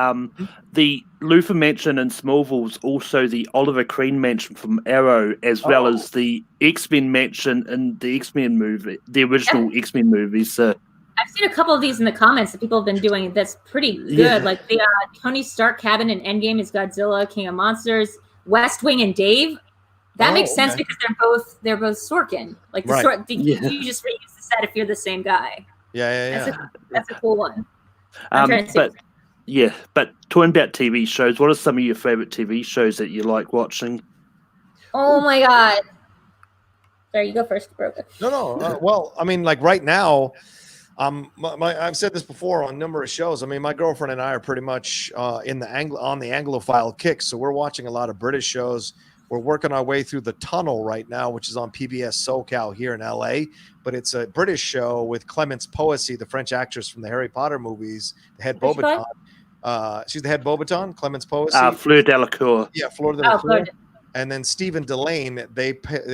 The Luther Mansion in Smallville's also the Oliver Queen Mansion from Arrow, as well as the X-Men Mansion in the X-Men movie, the original X-Men movies. So I've seen a couple of these in the comments that people have been doing that's pretty good. Yeah. Like the Tony Stark cabin in Endgame is Godzilla, King of Monsters, West Wing and Dave. That makes sense because they're both Sorkin. Like you just reuse the set if you're the same guy. Yeah. That's a cool one. But talking about TV shows, what are some of your favorite TV shows that you like watching? Oh my God. Sorry, you go first, Rocha. No. Well, I mean, like right now, I've said this before on a number of shows. I mean, my girlfriend and I are pretty much on the Anglophile kick, so we're watching a lot of British shows. We're working our way through The Tunnel right now, which is on PBS SoCal here in LA. But it's a British show with Clemence Poesy, the French actress from the Harry Potter movies, the head Beauxbaton. She's the head Beauxbaton, Clemence Poesy. Fleur Delacour. Yeah, Fleur Delacour. And then Stephen Delane, they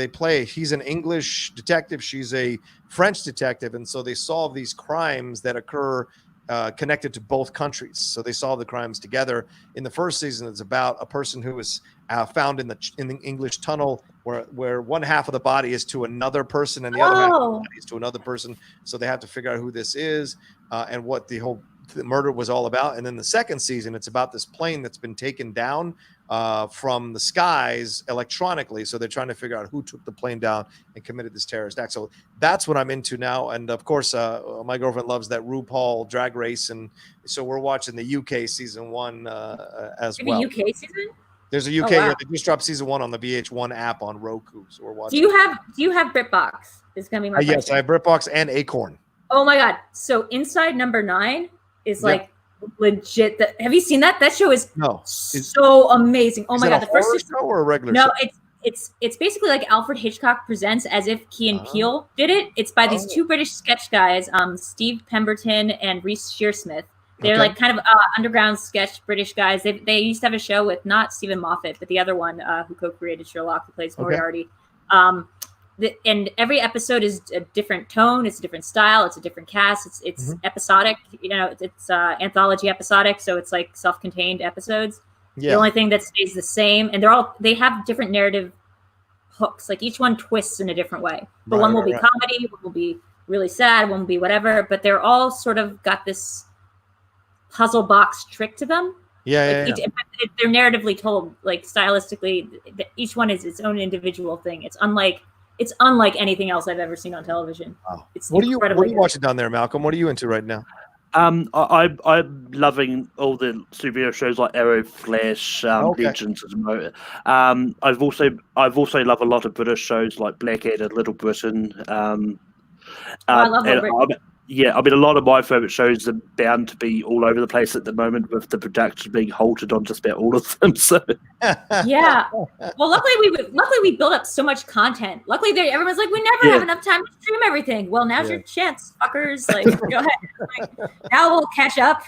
play. He's an English detective. She's a French detective. And so they solve these crimes that occur connected to both countries. So they solve the crimes together. In the first season, it's about a person who was found in the English tunnel where one half of the body is to another person and the other half of the body is to another person. So they have to figure out who this is and what the murder was all about. And then the second season, it's about this plane that's been taken down from the skies electronically. So they're trying to figure out who took the plane down and committed this terrorist act. So that's what I'm into now. And of course, my girlfriend loves that RuPaul Drag Race. And so we're watching the UK season 1 as well. The UK season? There's a UK here. They just dropped season 1 on the VH1 app on Roku. So we're watching. Do you have BritBox? Is going to be my question. Yes, I have BritBox and Acorn. Oh my God. So Inside Number 9 is like legit. Have you seen that? That show is so amazing. Oh my God. The first show or a regular show? show? It's basically like Alfred Hitchcock Presents, as if Key and Peele did it. It's by these two British sketch guys, Steve Pemberton and Reece Shearsmith. They're like kind of underground sketch British guys. They used to have a show with not Stephen Moffat, but the other one who co-created Sherlock, who plays Moriarty. And every episode is a different tone. It's a different style. It's a different cast. It's episodic. It's anthology episodic. So it's like self-contained episodes. Yeah. The only thing that stays the same, and they have different narrative hooks. Like each one twists in a different way. But one will be comedy, one will be really sad, one will be whatever. But they're all sort of got this puzzle box trick to them. They're narratively told, like stylistically. Each one is its own individual thing. It's unlike anything else I've ever seen on television. Wow. What are you watching down there, Malcolm? What are you into right now? I'm loving all the superhero shows like Arrow, Flash, Legends at the moment. I've also loved a lot of British shows like Blackadder, Little Britain. I love Little Britain. Yeah, I mean, a lot of my favorite shows are bound to be all over the place at the moment, with the production being halted on just about all of them. So yeah, well, luckily we built up so much content. Luckily, everyone's like, we never have enough time to stream everything. Well, now's your chance, fuckers. Like, go ahead. Like, now we'll catch up.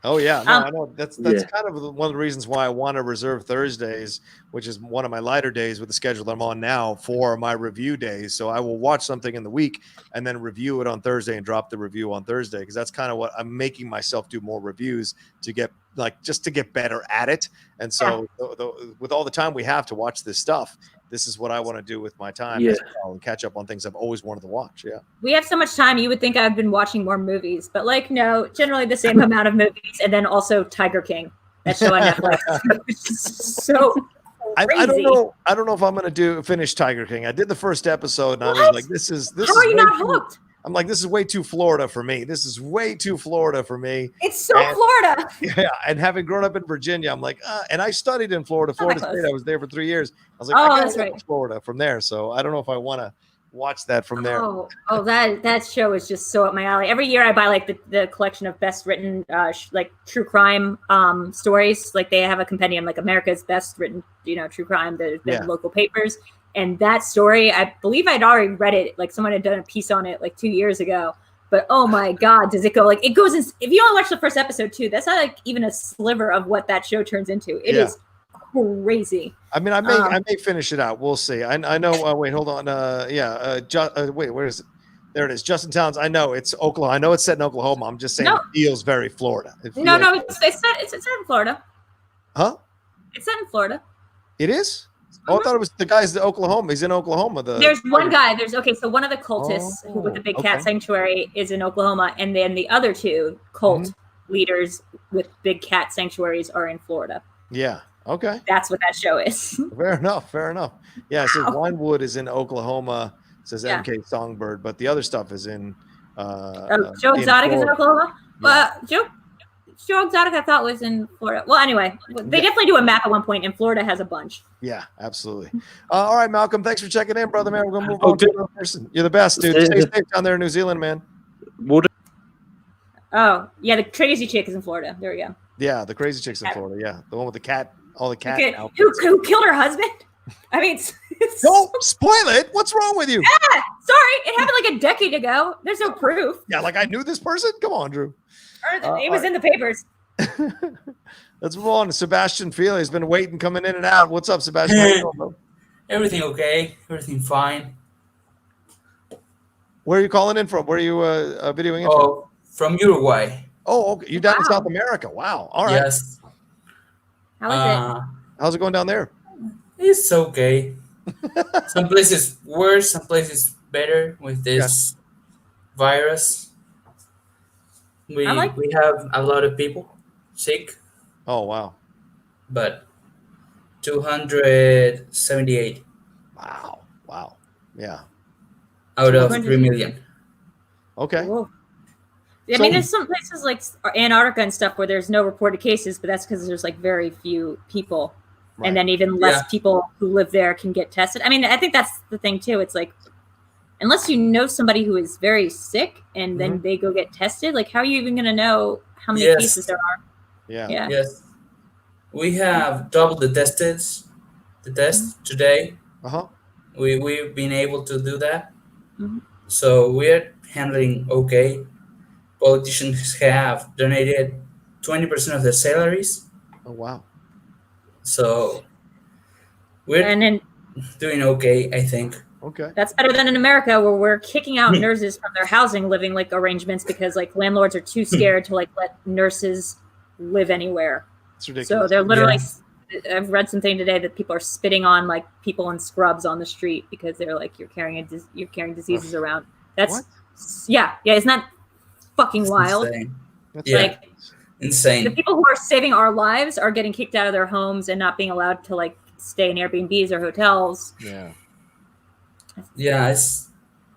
Oh yeah, no, I know that's kind of one of the reasons why I want to reserve Thursdays, which is one of my lighter days with the schedule I'm on now, for my review days. So I will watch something in the week and then review it on Thursday and drop the review on Thursday, because that's kind of what I'm making myself do, more reviews to get just to get better at it. And so with all the time we have to watch this stuff, this is what I want to do with my time as well, and catch up on things I've always wanted to watch. Yeah. We have so much time. You would think I've been watching more movies, but no, generally the same amount of movies. And then also Tiger King, that show on Netflix. So crazy. I don't know if I'm going to finish Tiger King. I did the first episode and I was like, this is How are you not hooked? I'm like, this is way too Florida for me. This is way too Florida for me. It's so Florida. Yeah, and having grown up in Virginia, I'm like, and I studied in Florida State. I was there for 3 years. I was like, I got to Florida from there. So I don't know if I want to watch that from there. That show is just so up my alley. Every year I buy the collection of best written true crime stories. Like they have a compendium, like America's best written true crime, the local papers. And that story, I believe I'd already read it. Like someone had done a piece on it like 2 years ago. But oh my God, does it go? Like it goes in. If you only watch the first episode too, that's not like even a sliver of what that show turns into. It is crazy. I mean, I may finish it out. We'll see. I know. Wait, hold on. Wait, where is it? There it is. Justin Towns. I know it's Oklahoma. I know it's set in Oklahoma. I'm just saying it feels very Florida. It's set in Florida. Huh? It's set in Florida. It is? Oh, I thought it was the guy's in Oklahoma. He's in Oklahoma. There's one guy. So one of the cultists with the big cat sanctuary is in Oklahoma, and then the other two cult leaders with big cat sanctuaries are in Florida. Yeah. Okay. That's what that show is. Fair enough. Yeah, it says Winewood is in Oklahoma. It says MK Songbird, but the other stuff is in Joe Exotic is in Oklahoma? Yeah. Joe Exotic I thought was in Florida. Well, anyway, they definitely do a map at one point, and Florida has a bunch. Yeah, absolutely. All right, Malcolm, thanks for checking in, brother, man. We're going to move on to another person. You're the best, dude. Stay safe down there in New Zealand, man. Oh, yeah, the crazy chick is in Florida. There we go. Yeah, the crazy chick's in Florida. Yeah, the one with the cat, all the cat. Okay. Who killed her husband? I mean, don't spoil it. What's wrong with you? Yeah, sorry, it happened like a decade ago. There's no proof. Yeah, like I knew this person. Come on, Drew. It was in the papers. Let's move on to Sebastian Feely. He's been waiting, coming in and out. What's up, Sebastian? How you doing, bro? Everything okay? Everything fine. Where are you calling in from? Where are you videoing in from Uruguay. Oh, okay. You're down in South America. Wow. All right. Yes. How is it? How's it going down there? It's okay. Some places worse, some places better with this virus. We have a lot of people sick. Oh, wow. But 278. Wow. Yeah. Out of 3 million. Okay. Whoa. I mean, there's some places like Antarctica and stuff where there's no reported cases, but that's because there's like very few people. Right. And then even less people who live there can get tested. I mean, I think that's the thing too. It's like, unless you know somebody who is very sick and then they go get tested, like how are you even going to know how many cases there are? Yeah. Yes. We have doubled the tests today. We've been able to do that. So we're handling okay. Politicians have donated 20% of their salaries. Oh, wow. So we're doing okay, I think. Okay. That's better than in America where we're kicking out nurses from their housing living like arrangements because like landlords are too scared to like let nurses live anywhere. It's ridiculous. So they're literally I've read something today that people are spitting on like people in scrubs on the street because they're like you're carrying diseases around. That's isn't that fucking wild? Insane. Like insane. The people who are saving our lives are getting kicked out of their homes and not being allowed to like stay in Airbnbs or hotels. Yeah, it's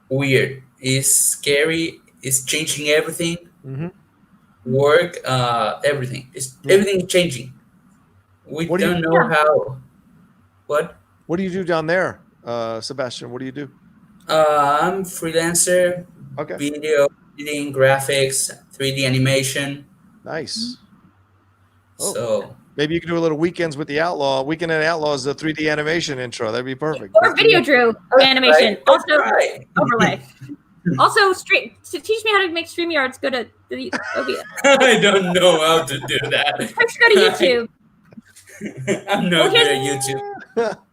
weird. It's scary. It's changing everything. Work, everything. Everything is changing. We don't know how. What do you do down there, Sebastian? What do you do? I'm freelancer. Okay. Video editing, graphics, 3D animation. Nice. So maybe you can do a little Weekend at the Outlaws, a 3D animation intro. That'd be perfect. Or Video Drew animation. Also overlay. Also, to teach me how to make StreamYards, go to the OBS. I don't know how to do that. First, go to YouTube. I'm not good at YouTube.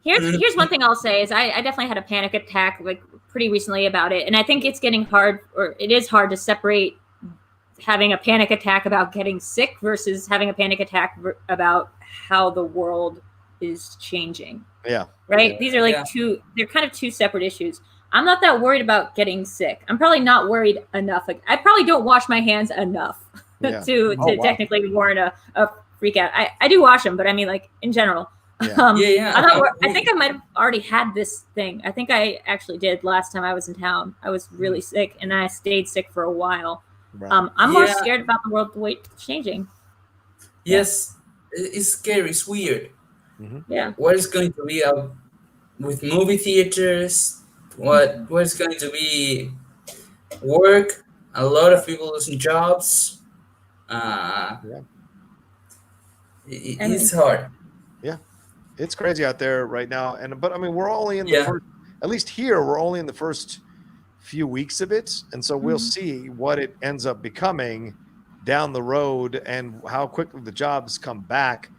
Here's one thing I'll say is I definitely had a panic attack like pretty recently about it, and I think it's getting hard, or it is hard to separate having a panic attack about getting sick versus having a panic attack about how the world is changing. Yeah. Right? These are like they're kind of two separate issues. I'm not that worried about getting sick. I'm probably not worried enough. Like I probably don't wash my hands enough to technically warrant a freak out. I do wash them, but I mean like in general. I'm not I think I might have already had this thing. I think I actually did last time I was in town. I was really sick and I stayed sick for a while. Right. I'm more scared about the world changing. Yes, it's scary. It's weird. Yeah. What is going to be with movie theaters? What is going to be work? A lot of people losing jobs. It's hard. Yeah, it's crazy out there right now. But I mean, we're only in the first, at least here, we're only in the first few weeks of it, and so we'll see what it ends up becoming down the road and how quickly the jobs come back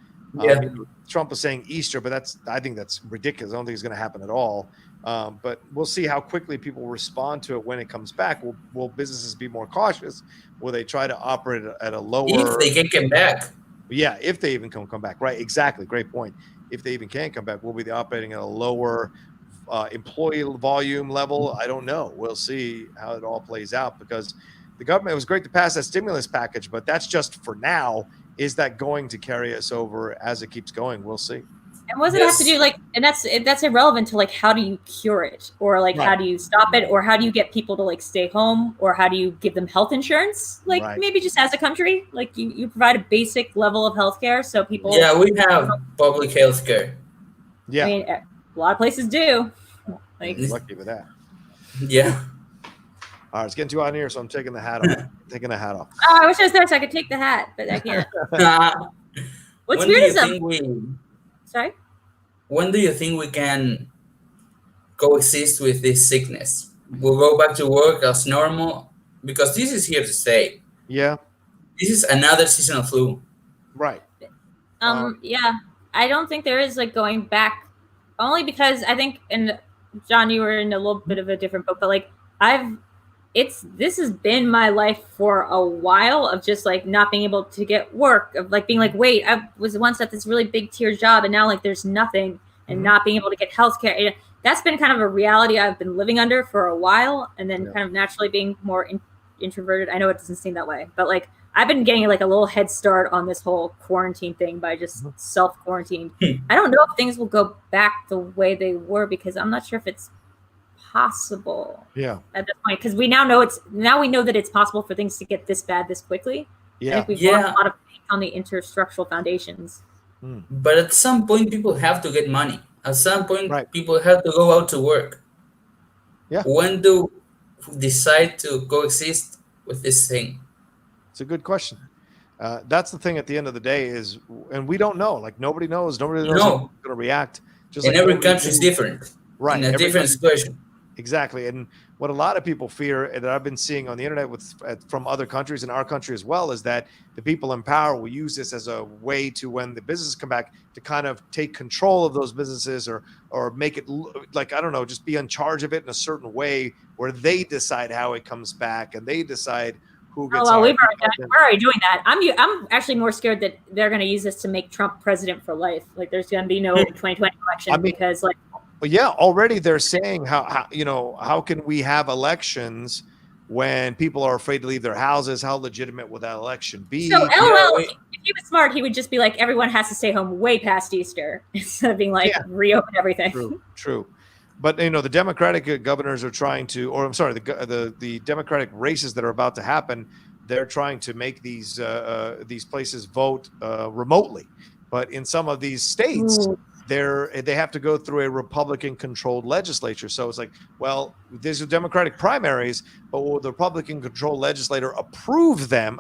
Trump is saying Easter, but I think that's ridiculous. I don't think it's going to happen at all. But we'll see how quickly people respond to it when it comes back. Will businesses be more cautious? Will they try to operate at a lower? If they can come back. Yeah, if they even come back. Right, exactly. Great point. If they even can come back, we'll be operating at a lower employee volume level. I don't know. We'll see how it all plays out, because the government, it was great to pass that stimulus package, but that's just for now. Is that going to carry us over as it keeps going? We'll see. And what does it have to do, and that's irrelevant to how do you cure it, or how do you stop it, or how do you get people to stay home, or how do you give them health insurance? Maybe just as a country, you provide a basic level of healthcare so people. Yeah, we have public healthcare. Yeah, I mean, a lot of places do. Lucky with that. Yeah. All right, it's getting too hot in here, so I'm taking the hat off. Oh, I wish I was there so I could take the hat, but I can't. What's weird is Sorry? When do you think we can coexist with this sickness? We'll go back to work as normal, because this is here to stay. Yeah. This is another seasonal flu. Right. Yeah. I don't think there is going back, only because I think, and John, you were in a little bit of a different boat, but this has been my life for a while, of just not being able to get work, of being wait, I was once at this really big tier job and now there's nothing, and not being able to get healthcare. That's been kind of a reality I've been living under for a while, and then kind of naturally being more introverted. I know it doesn't seem that way, but I've been getting a little head start on this whole quarantine thing by just self-quarantine. I don't know if things will go back the way they were, because I'm not sure if it's possible at this point, because we now know that it's possible for things to get this bad this quickly. I think we've lost a lot of faith on the interstructural foundations. But at some point, people have to get money. At some point, people have to go out to work. When do we decide to coexist with this thing? It's a good question. That's the thing at the end of the day is, and we don't know. Nobody knows. Nobody knows how it's going to react. Just and every country is different. Right. In a different situation. Exactly. And what a lot of people fear, that I've been seeing on the internet from other countries and our country as well, is that the people in power will use this as a way to, when the businesses come back, to kind of take control of those businesses, or make it I don't know, just be in charge of it in a certain way where they decide how it comes back and they decide who gets. Oh, well, we're already doing that. I'm actually more scared that they're going to use this to make Trump president for life. There's going to be no 2020 election because Well, yeah, already they're saying how can we have elections when people are afraid to leave their houses? How legitimate would that election be? So, LOL, if he was smart, he would just be everyone has to stay home way past Easter instead of being reopen everything. True. But the Democratic governors are trying to, or I'm sorry, the Democratic races that are about to happen, they're trying to make these places vote remotely. But in some of these states. They have to go through a Republican-controlled legislature. So it's these are Democratic primaries, but will the Republican-controlled legislature approve them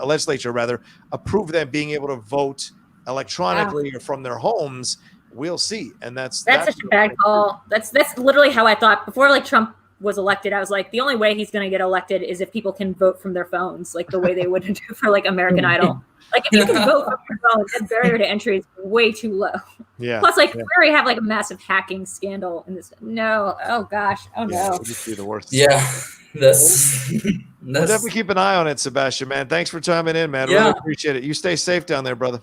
being able to vote electronically or from their homes? We'll see. And that's such a bad call. That's literally how I thought before Trump was elected. I was the only way he's going to get elected is if people can vote from their phones, the way they would do for American Idol. If you can vote from your phone, the barrier to entry is way too low. Yeah. Plus, we already have a massive hacking scandal in this. No. Oh gosh. Oh no. It'll just be the worst. Yeah. That's We'll definitely keep an eye on it, Sebastian, man. Thanks for chiming in, man. Really appreciate it. You stay safe down there, brother.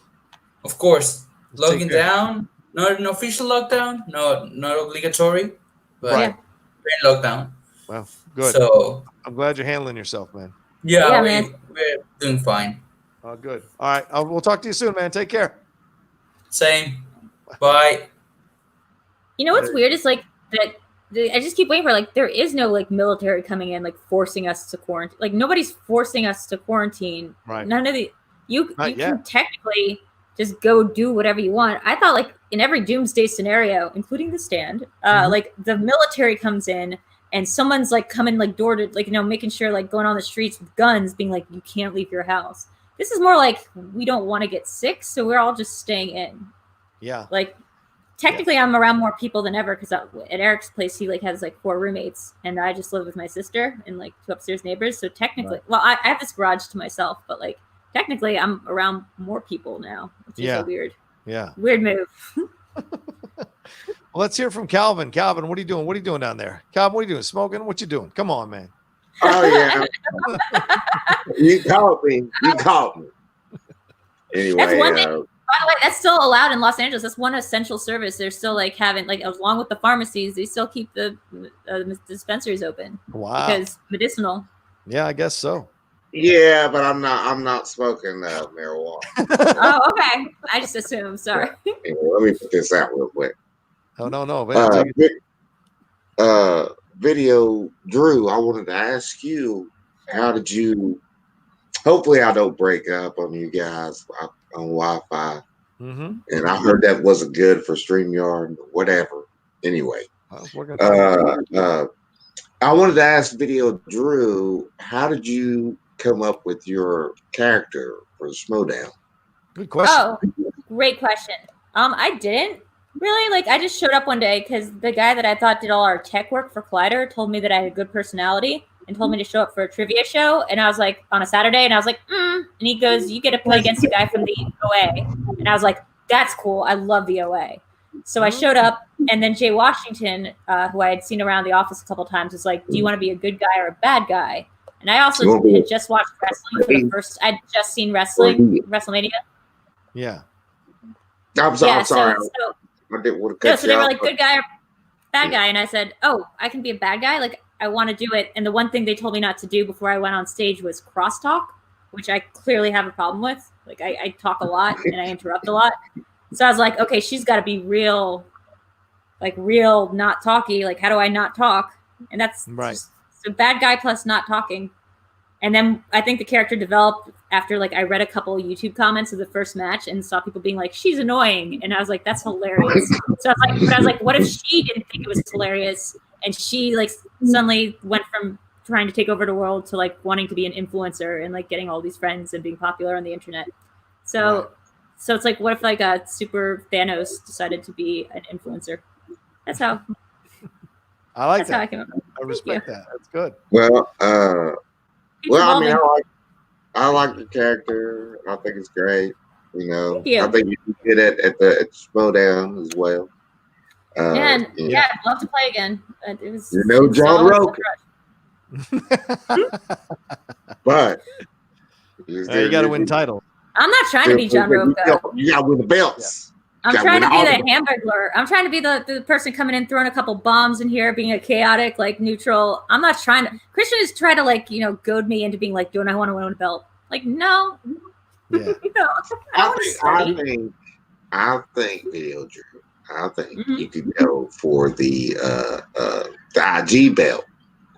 Of course. Logging down. Not an official lockdown. No, not obligatory. But lockdown. Well, good. So I'm glad you're handling yourself, man. Yeah, man. We're doing fine. Oh, good. All right. We'll talk to you soon, man. Take care. Same. Bye. You know what's weird is that I just keep waiting for there is no military coming in forcing us to quarantine. Nobody's forcing us to quarantine. Right. None of the you can technically just go do whatever you want. I thought in every doomsday scenario, including the stand, the military comes in and someone's coming door to making sure going on the streets with guns, being you can't leave your house. This is more we don't want to get sick, so we're all just staying in. Yeah. Technically, I'm around more people than ever because at Eric's place, he has 4 roommates, and I just live with my sister and 2 upstairs neighbors. So technically, well, I have this garage to myself, but technically, I'm around more people now, which is so weird. Yeah. Weird move. Well, let's hear from Calvin. Calvin, what are you doing? What are you doing down there? Calvin, what are you doing? Smoking? What you doing? Come on, man. Oh yeah. You caught me. You caught me. Anyway, That's one thing. By the way, that's still allowed in Los Angeles. That's one essential service. They're still like having like along with the pharmacies, they still keep the dispensaries open. Wow. Because medicinal. Yeah, I guess so. yeah, but I'm not smoking marijuana. Oh, okay. I just assumed. Sorry. Anyway, let me put this out real quick. Oh no. Video Drew, I wanted to ask you, how did you? Hopefully, I don't break up on you guys on Wi-Fi. Mm-hmm. And I heard that wasn't good for StreamYard, whatever. Anyway, I wanted to ask Video Drew, how did you come up with your character for Schmoedown? Good question. Oh, great question. I didn't really I just showed up one day because the guy that I thought did all our tech work for Collider told me that I had a good personality and told me to show up for a trivia show. And I was like, on a Saturday, and I was like, And he goes, you get to play against a guy from the OA. And I was like, that's cool. I love the OA. So I showed up, and then Jay Washington, who I had seen around the office a couple of times, was like, do you want to be a good guy or a bad guy? And I also had just watched wrestling for the first. I'd just seen WrestleMania. Yeah. I'm sorry. So I didn't want to cut so you they were off, like, good guy or bad guy. And I said, oh, I can be a bad guy? Like, I want to do it. And the one thing they told me not to do before I went on stage was crosstalk, which I clearly have a problem with. Like, I talk a lot and I interrupt a lot. So I was like, okay, she's got to be real not talky. Like, how do I not talk? And that's right. So bad guy plus not talking. And then I think the character developed after I read a couple of YouTube comments of the first match and saw people being like, she's annoying. And I was like, that's hilarious. So I was like, what if she didn't think it was hilarious? And she suddenly went from trying to take over the world to wanting to be an influencer and getting all these friends and being popular on the internet. So, right. So it's what if a super Thanos decided to be an influencer? That's how. I like that. How I came up. I respect that. That's good. Well, I mean, I like the character. I think it's great. I think you did it at Schmoedown as well. I'd love to play again. It was, John Rocha. But you got to win titles. I'm not trying to be John Rocha. You got to win the belts. I'm trying to be the Hamburglar. I'm trying to be the person coming in, throwing a couple bombs in here, being a chaotic, neutral. I'm not trying to. Christian is trying to, goad me into being don't I want to win a belt? No. Yeah. No. I think, Video Drew, I think you could go for the IG belt.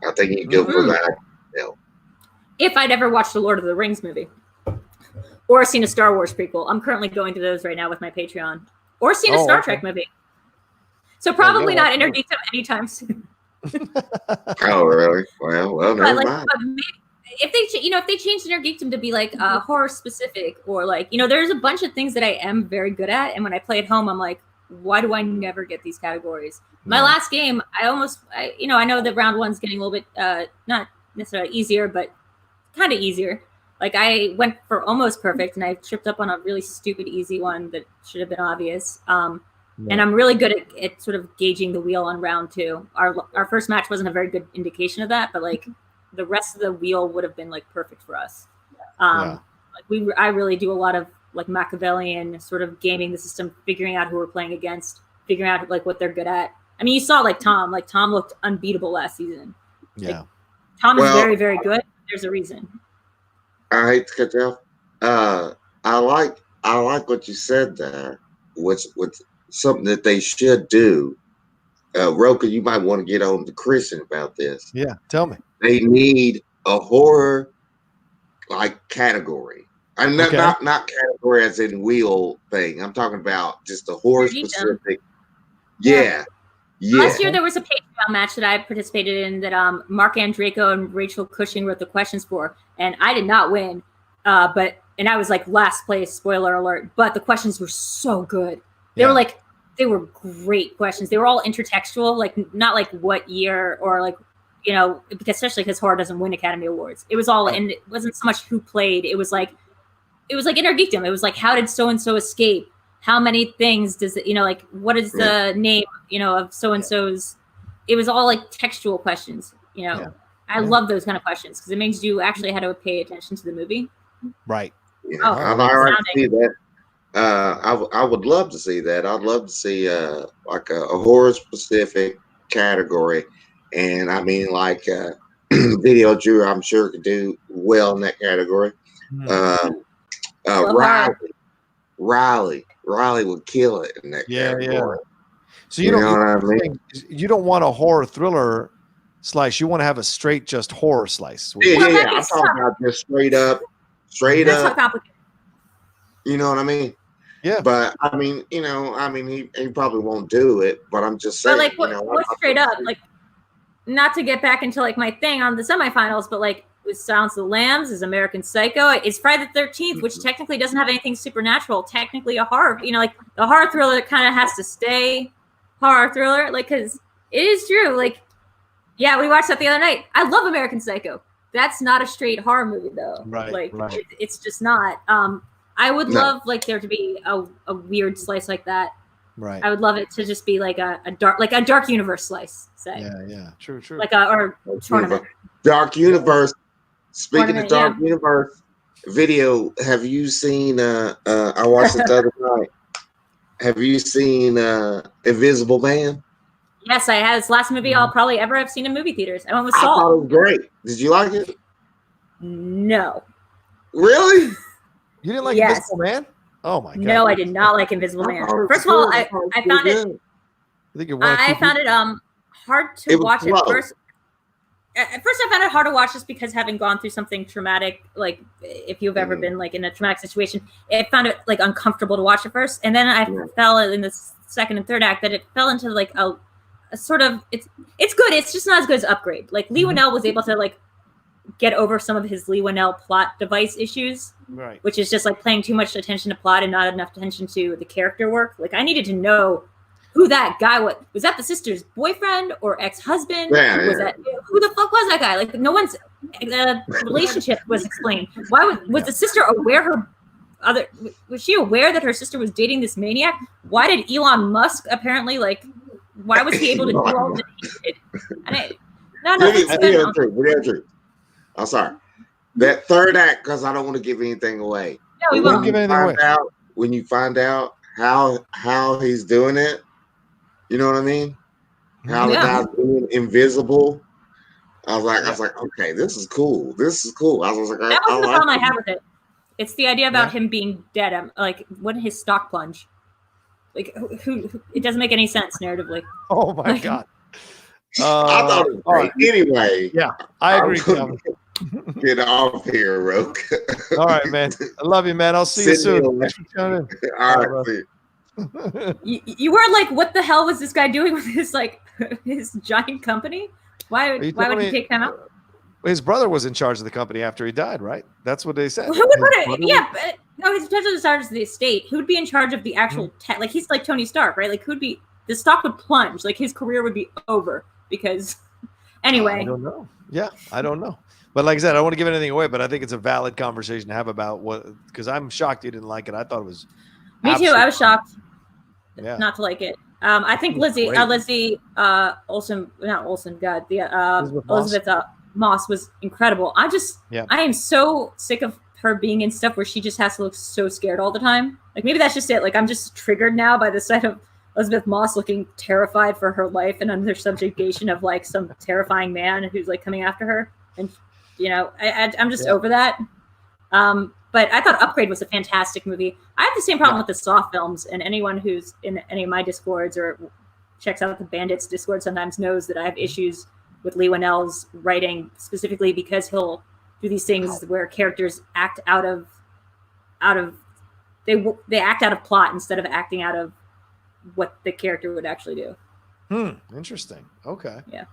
I think you could go for the IG belt. If I'd ever watched the Lord of the Rings movie. Or seen a Star Wars prequel. I'm currently going through those right now with my Patreon. Or seen a Star Trek movie. So probably not introduce them anytime soon. Oh, really? Well, never mind. But maybe, if they change Inner Geekdom to be horror specific, or there's a bunch of things that I am very good at, and when I play at home, I'm like, why do I never get these categories? My last game, I know that round one's getting a little bit not necessarily easier, but kind of easier. I went for almost perfect, and I tripped up on a really stupid easy one that should have been obvious. And I'm really good at sort of gauging the wheel on round two. Our first match wasn't a very good indication of that, but the rest of the wheel would have been perfect for us. I really do a lot of Machiavellian sort of gaming the system, figuring out who we're playing against, figuring out what they're good at. I mean, you saw Tom. Tom looked unbeatable last season. Yeah, Tom is very, very good. There's a reason. I hate to cut you off. I like what you said there. What's something that they should do. Rocha, you might want to get on to Christian about this. Yeah, tell me. They need a horror category. I'm not category as in wheel thing. I'm talking about just a horror specific. Yeah. Last year there was a Patreon match that I participated in that Mark Andreyko and Rachel Cushing wrote the questions for, and I did not win. And I was last place, spoiler alert, but the questions were so good. They were great questions. They were all intertextual, not what year or especially because horror doesn't win Academy Awards. It was all, and it wasn't so much who played. It was Inner Geekdom. It was how did so and so escape? how many things does it, like what is the name, of so and so's. It was all like textual questions. I love those kind of questions because it makes you actually had to pay attention to the movie. Right. Yeah. I'd like to see that. I would love to see that. I'd love to see like a horror specific category, and I mean like Video Drew, I'm sure could do well in that category. Riley would kill it in that category. So you don't want a horror thriller slice. You want to have a straight just horror slice. Yeah. I'm talking about just straight up. You know what I mean? Yeah. But I mean, he probably won't do it. But I'm just saying. But like, what's straight up? Like, not to get back into like my thing on the semifinals, but like with Silence of the Lambs, is American Psycho, is Friday the 13th, which technically doesn't have anything supernatural. Technically a horror, like the horror thriller kind of has to stay horror thriller, like because it is true. Like, yeah, we watched that the other night. I love American Psycho. That's not a straight horror movie though. Right. Like it's just not. I would love like there to be a weird slice like that. Right. I would love it to just be like a dark universe slice. Say. Yeah. True. Like or tournament. Dark universe. Speaking of dark universe video, have you seen? I watched it the other night. Have you seen Invisible Man? Yes, I have. It's the last movie I'll probably ever have seen in movie theaters. I went with Saul. I thought it was great. Did you like it? No. Really? You didn't like Invisible Man? Oh my god! No, I did not like Invisible Man. First of all, I found it. I found it hard to watch at first. At first, I found it hard to watch just because having gone through something traumatic, like if you've ever been like in a traumatic situation, I found it like uncomfortable to watch at first, and then I fell in the second and third act that it fell into like a sort of it's good. It's just not as good as Upgrade. Like Lee Winnell was able to like get over some of his Lee Winnell plot device issues, right? Which is just like paying too much attention to plot and not enough attention to the character work. Like I needed to know who that guy was. Was that the sister's boyfriend or ex-husband? Who the fuck was that guy? Like no one's relationship was explained. Why was the sister aware was she aware that her sister was dating this maniac? Why did Elon Musk apparently why was he able to do all that he did? No, I'm sorry. That third act, because I don't want to give anything away. No, we won't give anything away. When you find out how he's doing it, you know what I mean? How the guy's being invisible. I was like, okay, this is cool. I was like, that wasn't the problem I had with it. It's the idea about him being dead. I'm like, what his stock plunge? Like, who? It doesn't make any sense narratively. Oh my god! I thought it was great. Anyway, yeah, I agree. Get off here, Rocha. All right, man. I love you, man. I'll see you soon. Thanks for tuning in. All right, see you. You were like, what the hell was this guy doing with his his giant company? Why would he take time out? His brother was in charge of the company after he died, right? That's what they said. Who would put it? Yeah, but no, he's in charge of the estate. Who would be in charge of the actual like he's like Tony Stark, right? Like who'd be the stock would plunge, like his career would be over because anyway. I don't know. Yeah, I don't know. But like I said, I don't want to give anything away, but I think it's a valid conversation to have about because I'm shocked you didn't like it. I thought it was me too. I was shocked not to like it. I think Lizzie Olsen, not Olsen, God, the Elizabeth Moss was incredible. I am so sick of her being in stuff where she just has to look so scared all the time. Like maybe that's just it. Like I'm just triggered now by the sight of Elizabeth Moss looking terrified for her life and under subjugation of like some terrifying man who's like coming after her. And I'm just over that. But I thought Upgrade was a fantastic movie. I have the same problem with the Saw films, and anyone who's in any of my Discords or checks out the Bandits Discord sometimes knows that I have issues with Lee Winnell's writing, specifically because he'll do these things where characters act out of they act out of plot instead of acting out of what the character would actually do. Interesting. Okay. Yeah.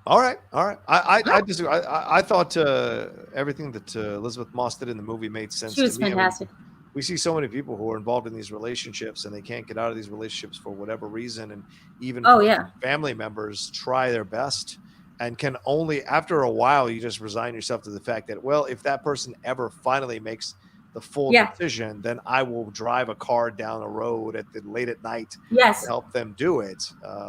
All right. I disagree. I thought everything that Elizabeth Moss did in the movie made sense. She was fantastic. We see so many people who are involved in these relationships and they can't get out of these relationships for whatever reason, and even family members try their best and can only after a while you just resign yourself to the fact that if that person ever finally makes the full decision, then I will drive a car down a road late at night to help them do it.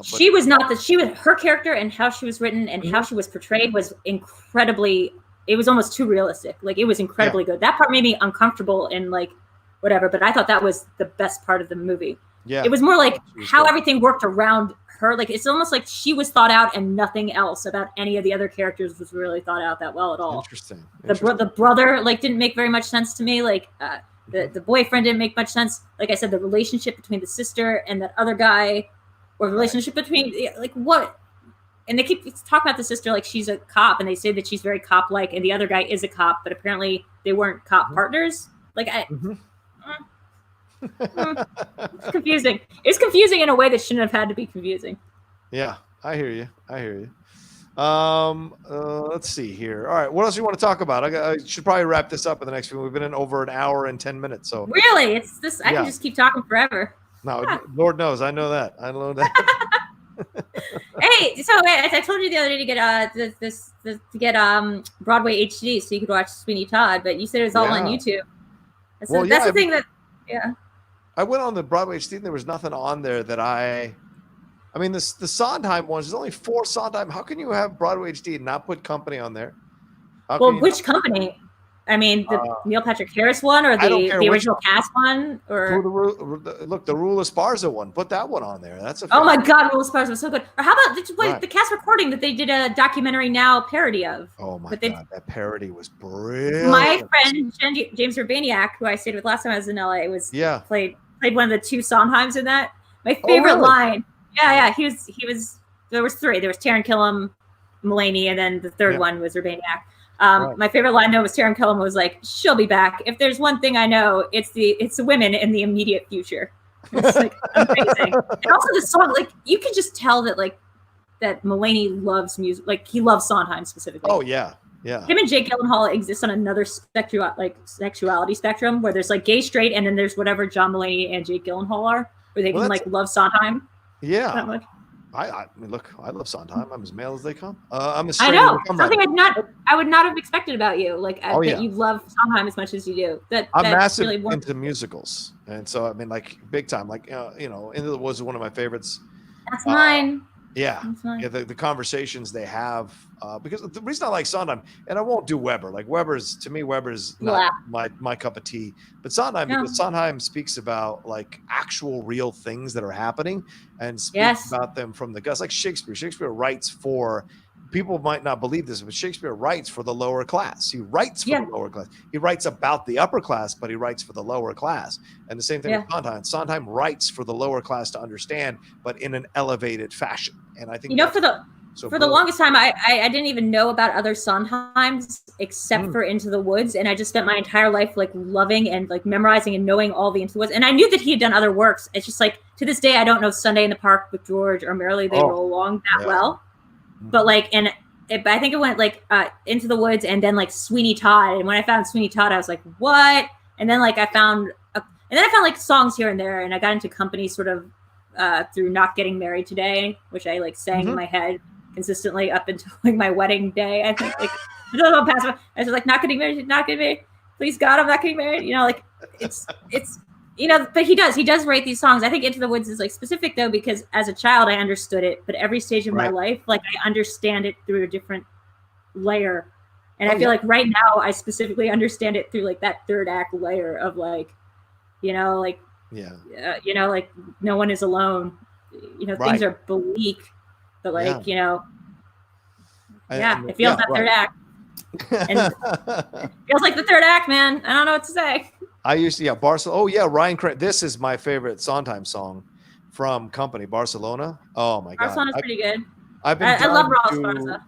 She was not that. She was her character and how she was written and how she was portrayed was incredibly. It was almost too realistic. Like it was incredibly good. That part made me uncomfortable and like whatever. But I thought that was the best part of the movie. Yeah, it was more like how everything worked around her. Like it's almost like she was thought out and nothing else about any of the other characters was really thought out that well at all. Interesting. The brother like didn't make very much sense to me. Like the boyfriend didn't make much sense. Like I said, the relationship between the sister and that other guy, or the relationship between like what. And they keep talking about the sister like she's a cop, and they say that she's very cop-like, and the other guy is a cop, but apparently they weren't cop partners. Like it's confusing. It's confusing in a way that shouldn't have had to be confusing. Yeah, I hear you. Let's see here. All right, what else do you want to talk about? I should probably wrap this up in the next few. We've been in over an hour and 10 minutes. So really, it's this. I can just keep talking forever. No, Lord knows, I know that. Hey, so I told you the other day to get Broadway HD so you could watch Sweeney Todd, but you said it was all on YouTube. So that's the thing that I went on the Broadway HD and there was nothing on there that I mean the Sondheim ones, there's only 4 Sondheim. How can you have Broadway HD and not put Company on there? Which company? I mean, the Neil Patrick Harris one, or the original cast one, or the Rule of Sparza one. Put that one on there. That's oh my God, Rule of Sparza was so good. Or how about the cast recording that they did a documentary now parody of? Oh my God, that parody was brilliant. My friend James Urbaniak, who I stayed with last time I was in LA, played one of the 2 Sondheims in that. My favorite line. Yeah, he was. There was 3. There was Taran Killam, Mulaney, and then the third one was Urbaniak. My favorite line though was Taran Killam was like, "She'll be back. If there's one thing I know, it's the women in the immediate future." It's like amazing. And also the song, like you can just tell that that Mulaney loves music. Like he loves Sondheim specifically. Oh yeah. Him and Jake Gyllenhaal exist on another sexuality spectrum where there's like gay, straight, and then there's whatever John Mulaney and Jake Gyllenhaal are, where they can like love Sondheim. Yeah. That much. I mean, look, I love Sondheim. I'm as male as they come. I'm as I know something I would not have expected about you. Like that you love Sondheim as much as you do. I'm massive really into musicals, and so I mean, like big time. Like Into the Woods is one of my favorites. That's mine. Yeah, the conversations they have, because the reason I like Sondheim, and I won't do Weber. Like Weber's not my cup of tea, but Sondheim because Sondheim speaks about like actual real things that are happening and speaks about them from the guts. Like Shakespeare. Shakespeare writes for people might not believe this, but Shakespeare writes for the lower class. He writes for the lower class. He writes about the upper class, but he writes for the lower class. And the same thing with Sondheim. Sondheim writes for the lower class to understand, but in an elevated fashion. And I think for the longest time, I didn't even know about other Sondheims except for Into the Woods, and I just spent my entire life like loving and like memorizing and knowing all the Into the Woods. And I knew that he had done other works. It's just like to this day, I don't know Sunday in the Park with George or Merrily They Roll Along that well. But like, I think it went like Into the Woods and then like Sweeney Todd. And when I found Sweeney Todd, I was like, what? And then like I found like songs here and there, and I got into Company sort of through Not Getting Married Today, which I like sang in my head consistently up until like my wedding day. I think like I was like not getting married. Please God, I'm not getting married. You know, like it's. But he does write these songs. I think Into the Woods is like specific though, because as a child I understood it, but every stage of my life, like I understand it through a different layer. And I feel like right now I specifically understand it through like that third act layer of like, like no one is alone. Things are bleak, but like, it feels that third act. And it feels like the third act, man. I don't know what to say. I used to, Barcelona. Oh yeah, Ryan Craig. This is my favorite Sondheim song from Company, Barcelona. Oh my God, Barcelona's pretty good. I love Ross Barca.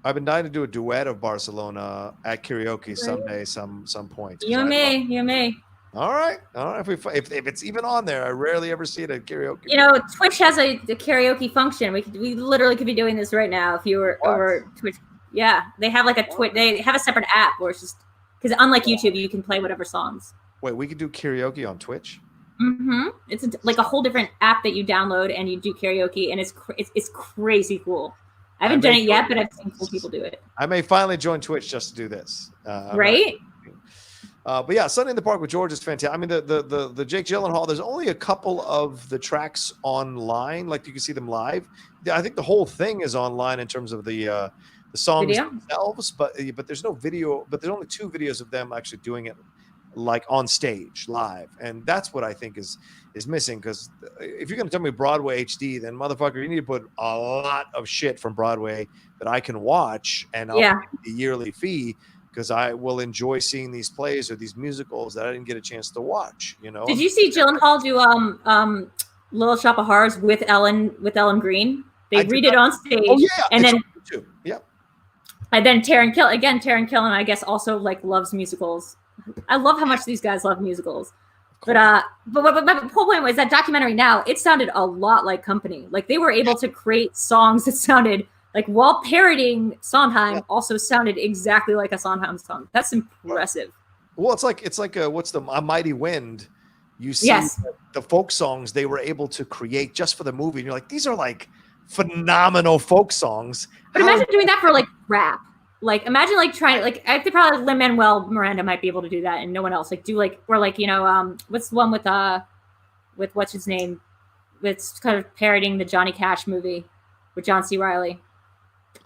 I've been dying to do a duet of Barcelona at karaoke someday, some point. You and me. All right. If it's even on there, I rarely ever see it at karaoke. Twitch has a karaoke function. We literally could be doing this right now if you were over Twitch. Yeah, they have like a Twitch. They have a separate app where it's just because unlike YouTube, you can play whatever songs. Wait, we could do karaoke on Twitch? Mm-hmm. It's like a whole different app that you download and you do karaoke, and it's crazy cool. I haven't done it yet, but I've seen cool people do it. I may finally join Twitch just to do this. Right? But yeah, Sunday in the Park with George is fantastic. I mean, the Jake Gyllenhaal, there's only a couple of the tracks online, like you can see them live. I think the whole thing is online in terms of the songs themselves, but there's no video. But there's only 2 videos of them actually doing it like on stage live, and that's what I think is missing. Because if you're gonna tell me Broadway HD, then motherfucker, you need to put a lot of shit from Broadway that I can watch, and I'll pay the yearly fee. Because I will enjoy seeing these plays or these musicals that I didn't get a chance to watch. You know. Did you see Gyllenhaal do Little Shop of Horrors with Ellen Green? They read it on stage. Oh yeah, and then too. Yep. And then Taron Killen, I guess, also like loves musicals. I love how much these guys love musicals. But my whole point was that documentary. Now it sounded a lot like Company. Like they were able to create songs that sounded. Like while parodying Sondheim, also sounded exactly like a Sondheim song. That's impressive. Well, it's like what's A Mighty Wind? You see the folk songs they were able to create just for the movie, and you're like, these are like phenomenal folk songs. But imagine doing that for like rap. Like imagine like trying to like I think probably Lin-Manuel Miranda might be able to do that, and no one else. Like do like or like what's the one with what's his name? It's kind of parodying the Johnny Cash movie with John C. Reilly.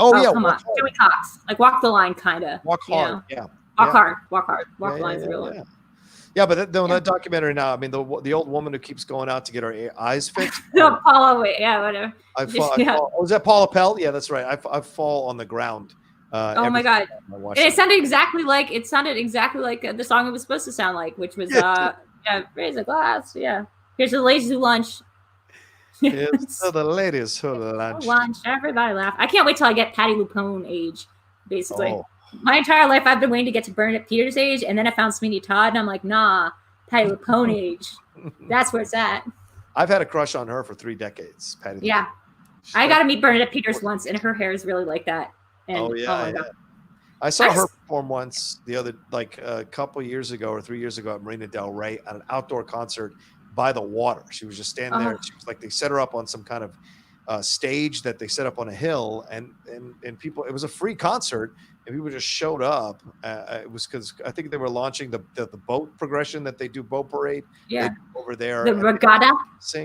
Oh yeah, come on, Joey Cox, like Walk the Line, kind of. Walk hard, yeah. Walk hard. Walk the line's a real one. Yeah, but that documentary now, I mean, the old woman who keeps going out to get her eyes fixed. No, Paula, whatever. I fall, was that Paula Pell? Yeah, that's right. I fall on the ground. Oh my god! And it sounded exactly like the song it was supposed to sound like, which was raise a glass. Yeah, here's the ladies who lunch. Here's to the ladies who lunch. Everybody laugh. I can't wait till I get Patti LuPone age. Basically, my entire life I've been waiting to get to Bernadette Peters age, and then I found Sweeney Todd, and I'm like, nah, Patti LuPone age. That's where it's at. I've had a crush on her for 3 decades. Patti. Yeah, I got to meet Bernadette Peters once, and her hair is really like that. And, I saw her perform once a couple years ago or 3 years ago at Marina Del Rey at an outdoor concert by the water. She was just standing there. She was like, they set her up on some kind of stage that they set up on a hill, and people. It was a free concert, and people just showed up. It was because I think they were launching the boat progression that they do boat parade. Yeah, over there. The regatta.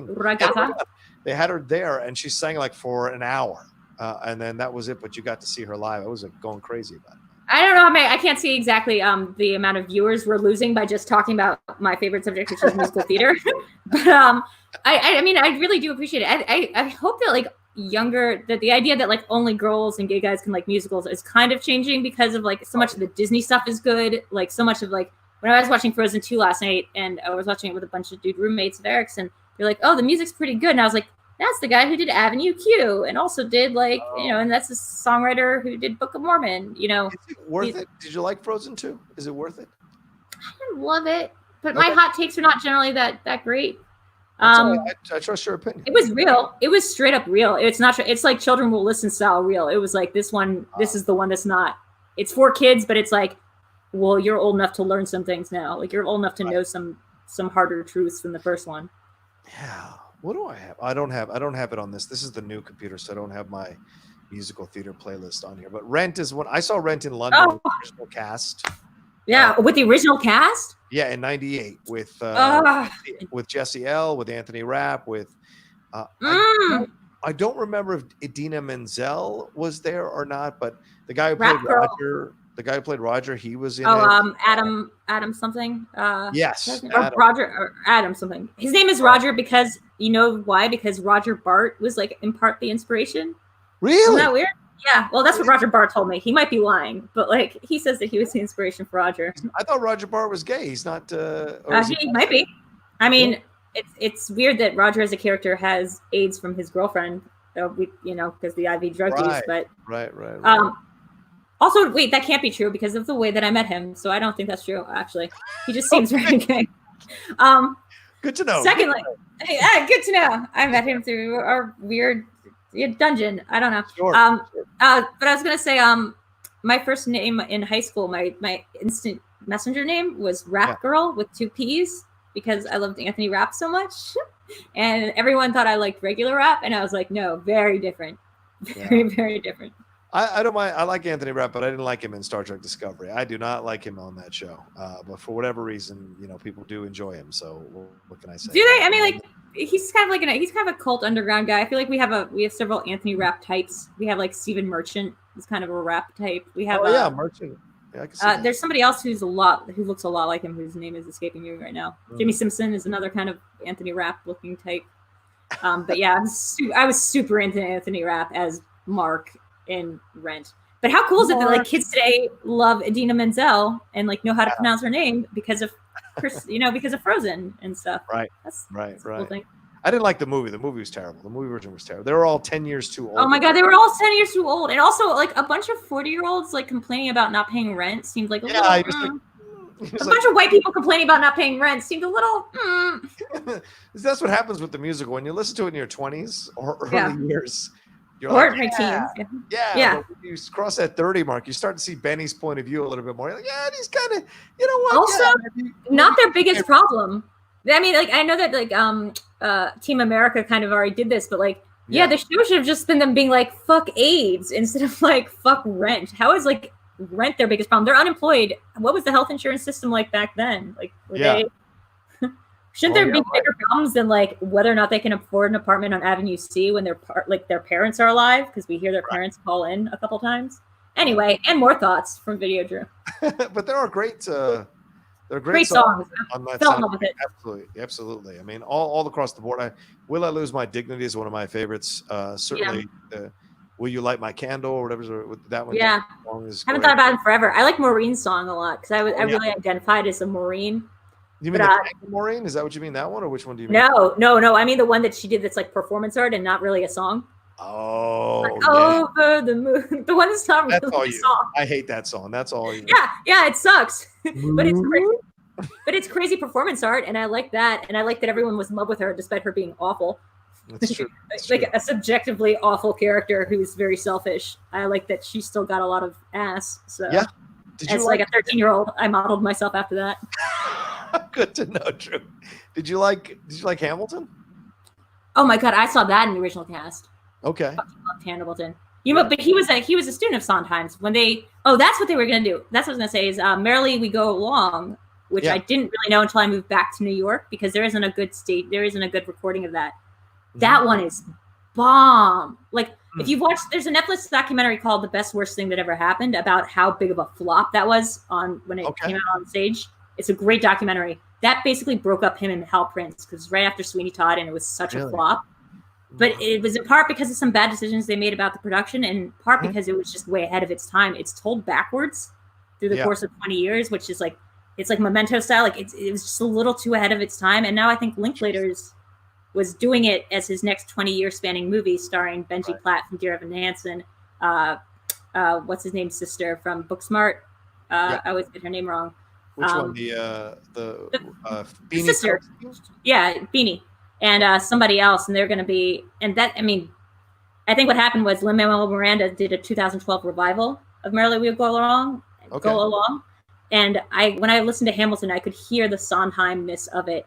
Regatta. They had her there, and she sang like for an hour, and then that was it. But you got to see her live. I was going crazy about it. I don't know. I can't see exactly the amount of viewers we're losing by just talking about my favorite subject, which is musical theater. But I mean, I really do appreciate it. I hope that like the idea that like only girls and gay guys can like musicals is kind of changing because of like so much of the Disney stuff is good. Like so much of like when I was watching Frozen 2 last night, and I was watching it with a bunch of dude roommates of Eric's, and they're like, "Oh, the music's pretty good," and I was like, that's the guy who did Avenue Q and also did like, and that's the songwriter who did Book of Mormon, Is it worth it? Did you like Frozen 2? Is it worth it? I didn't love it, but my hot takes are not generally that great. I trust your opinion. It was real. It was straight up real. It's not, it's like Children Will Listen style real. It was like this is the one that's not, it's for kids, but it's like, well, you're old enough to learn some things now. Like you're old enough to know some harder truths than the first one. Yeah. What do I have? I don't have it on this. This is the new computer, so I don't have my musical theater playlist on here. But Rent is one. I saw Rent in London with the original cast. Yeah, with the original cast? Yeah, in '98 with Jesse L, with Anthony Rapp, with I don't remember if Idina Menzel was there or not, but the guy who played Roger. The guy who played Roger, he was in it. Adam something. Yes. Or Roger or Adam something. His name is Roger because you know why? Because Roger Bart was like in part the inspiration. Really? Isn't that weird? Yeah. Well, that's what Roger Bart told me. He might be lying, but like he says that he was the inspiration for Roger. I thought Roger Bart was gay. He's not. He might be. I mean, it's weird that Roger as a character has AIDS from his girlfriend. Because the IV drug use. But right. Also, wait, that can't be true because of the way that I met him. So I don't think that's true, actually. He just seems very gay. Good to know. Secondly, good to know. I met him through our weird dungeon. I don't know. Sure. But I was going to say, my first name in high school, my instant messenger name was Rap Girl with 2 P's because I loved Anthony Rapp so much. And everyone thought I liked regular rap. And I was like, no, very different. Very, very different. I don't mind. I like Anthony Rapp, but I didn't like him in Star Trek Discovery. I do not like him on that show. But for whatever reason, people do enjoy him. So what can I say? Do they? I mean, like he's kind of like he's kind of a cult underground guy. I feel like we have several Anthony Rapp types. We have like Stephen Merchant, who's kind of a rap type. We have Merchant. Yeah, I can see there's somebody else who looks a lot like him, whose name is escaping me right now. Jimmy Simpson is another kind of Anthony Rapp looking type. But yeah, I was super into Anthony Rapp as Mark in Rent. But how cool is it that like kids today love Idina Menzel and like know how to pronounce her name because of because of Frozen and stuff. Right. That's right. a cool thing. I didn't like the movie. The movie was terrible. The movie version was terrible. They were all 10 years too old. Oh my God, they were all 10 years too old. And also like a bunch of 40-year-olds like complaining about not paying rent seemed like a little bunch of white people complaining about not paying rent seemed a little That's what happens with the musical. When you listen to it in your 20s or early years, you're or like, teens. Yeah. But when you cross that 30 mark, you start to see Benny's point of view a little bit more. You're like, yeah, he's kind of, you know what? Also, not their biggest problem. I mean, like, I know that like Team America kind of already did this, but like, the show should have just been them being like, fuck AIDS instead of like, fuck rent. How is like rent their biggest problem? They're unemployed. What was the health insurance system like back then? Like, shouldn't there be bigger problems than like whether or not they can afford an apartment on Avenue C when their parents are alive? Because we hear their parents call in a couple times. Anyway, and more thoughts from Video Drew. But there are great songs on that Fell in love with it. Absolutely. I mean, all across the board. Will I Lose My Dignity is one of my favorites. Certainly, Will You Light My Candle or whatever that one. Yeah, haven't thought about it in forever. I like Maureen's song a lot because I really identified as a Maureen. You mean the Maureen? Is that what you mean? That one, or which one do you mean? No. I mean the one that she did that's like performance art and not really a song. Oh, like, Over the Moon. The one that's not really a song. I hate that song. That's all you. Yeah, it sucks. But it's crazy. But it's crazy performance art, and I like that. And I like that everyone was in love with her despite her being awful. That's true. Like a subjectively awful character who's very selfish. I like that she still got a lot of ass. So yeah. As like a 13-year-old, I modeled myself after that. Good to know, Drew. Did you like Hamilton? Oh my God, I saw that in the original cast. Okay. I loved Hamilton. But he was a student of Sondheim's when they. Oh, that's what they were gonna do. That's what I was gonna say is Merrily We Go Along, which I didn't really know until I moved back to New York because there isn't a good recording of that. Mm-hmm. That one is bomb. Like if you've watched, there's a Netflix documentary called The Best Worst Thing That Ever Happened about how big of a flop that was when it came out on stage. It's a great documentary. That basically broke up him and Hal Prince because right after Sweeney Todd, and it was such a flop. But it was in part because of some bad decisions they made about the production, and in part because it was just way ahead of its time. It's told backwards through the course of 20 years, which is like it's like Memento style. Like it was just a little too ahead of its time. And now I think Linklaters was doing it as his next 20-year spanning movie, starring Benji Platt from Dear Evan Hansen, what's his name, sister from Booksmart. I always get her name wrong. Which one? The Beanie sister. Yeah, Beanie. And somebody else, and they're going to be, and that, I mean, I think what happened was Lin-Manuel Miranda did a 2012 revival of Merrily We Go Along, and when I listened to Hamilton, I could hear the Sondheim-ness of it,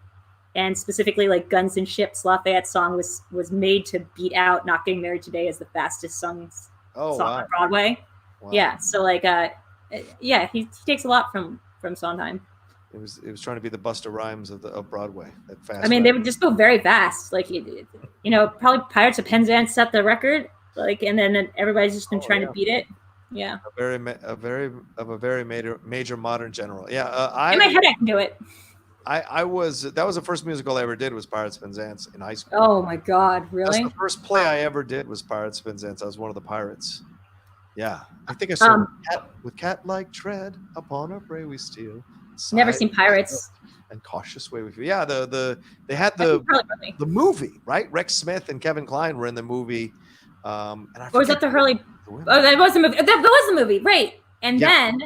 and specifically like Guns and Ships, Lafayette's song was made to beat out Not Getting Married Today as the fastest sung song on Broadway. Wow. Yeah, so like, he takes a lot from Sondheim. It was trying to be the Busta Rhymes of Broadway. That fast. I mean, they would just go very fast. Like, probably Pirates of Penzance set the record. Like, and then everybody's just been trying to beat it. Yeah. A very major modern general. Yeah. In my head, I can do it. That was the first musical I ever did was Pirates of Penzance in high school. Oh my God, really? That's the first play I ever did was Pirates of Penzance. I was one of the pirates. Yeah, I think I saw with cat-like tread upon our prey we steal. Never seen Pirates. And cautious way we feel. Yeah, they had the movie, right? Rex Smith and Kevin Kline were in the movie. And was that the Hurley? Oh, that was the movie. That was the movie, right? And then,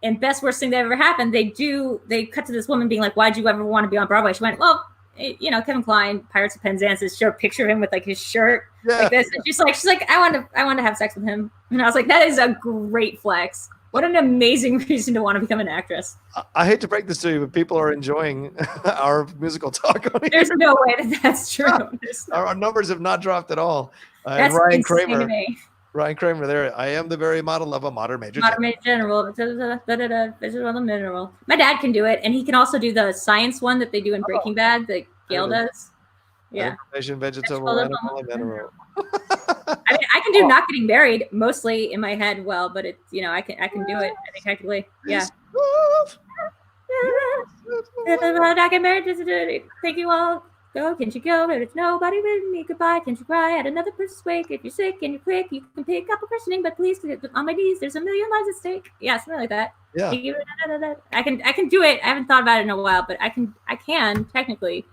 in Best Worst Thing That Ever Happened, they cut to this woman being like, "Why'd you ever want to be on Broadway?" She went, "Well, Kevin Kline, Pirates of Penzance, showed a picture of him with like his shirt like this." And she's like, I want to have sex with him. And I was like, that is a great flex. What an amazing reason to want to become an actress. I hate to break this to you, but people are enjoying our musical talk on here. There's no way that's true. Our numbers have not dropped at all. That's Ryan insane Kramer. to me. Ryan Kramer there. I am the very model of a modern major. Modern major general. Mineral. My dad can do it, and he can also do the science one that they do in Breaking Bad that Gail does. Yeah. Information, vegetable, animal, and mineral. I mean, I can do not getting married mostly in my head well, but it's I can do it. I think technically, yeah. Not get married, just thank you all. Go, can you go? There's nobody with me. Goodbye. Can you cry at another person's wake? If you're sick and you're quick, you can pick up a questioning, but please, on my knees, there's a million lives at stake. Yeah, something like that. Yeah. I can do it. I haven't thought about it in a while, but I can technically.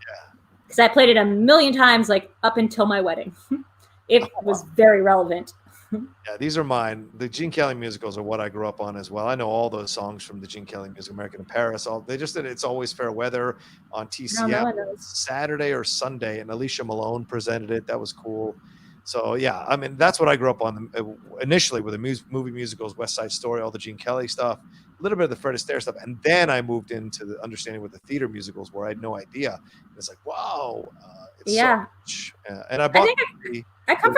Because I played it a million times, like up until my wedding. It was very relevant. Yeah, these are mine. The Gene Kelly musicals are what I grew up on as well. I know all those songs from the Gene Kelly music, American in Paris. They just did It's Always Fair Weather on TCM Saturday or Sunday, and Alicia Malone presented it. That was cool. So yeah, I mean that's what I grew up on initially with the movie musicals, West Side Story, all the Gene Kelly stuff, a little bit of the Fred Astaire stuff, and then I moved into the understanding with the theater musicals where I had no idea. And it's like wow, it's so much. And I bought. I come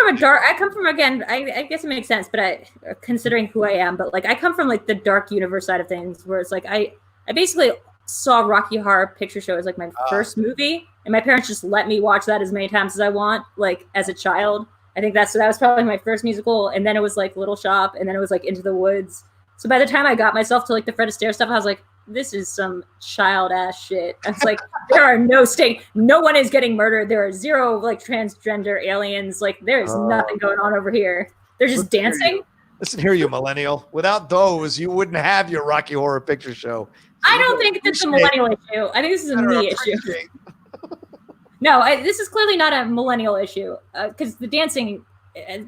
from again, I guess it makes sense, but considering who I am, but like I come from like the dark universe side of things where it's like I basically saw Rocky Horror Picture Show as like my first movie, and my parents just let me watch that as many times as I want, like as a child. I think that was probably my first musical, and then it was like Little Shop, and then it was like Into the Woods. So by the time I got myself to like the Fred Astaire stuff, I was like, this is some child ass shit. I was like, there are no stakes. No one is getting murdered. There are zero like transgender aliens. Like there's nothing going on over here. They're just dancing. Listen here, you millennial. Without those, you wouldn't have your Rocky Horror Picture Show. I don't think that's a millennial issue. I think this is a me issue. No, this is clearly not a millennial issue because the dancing.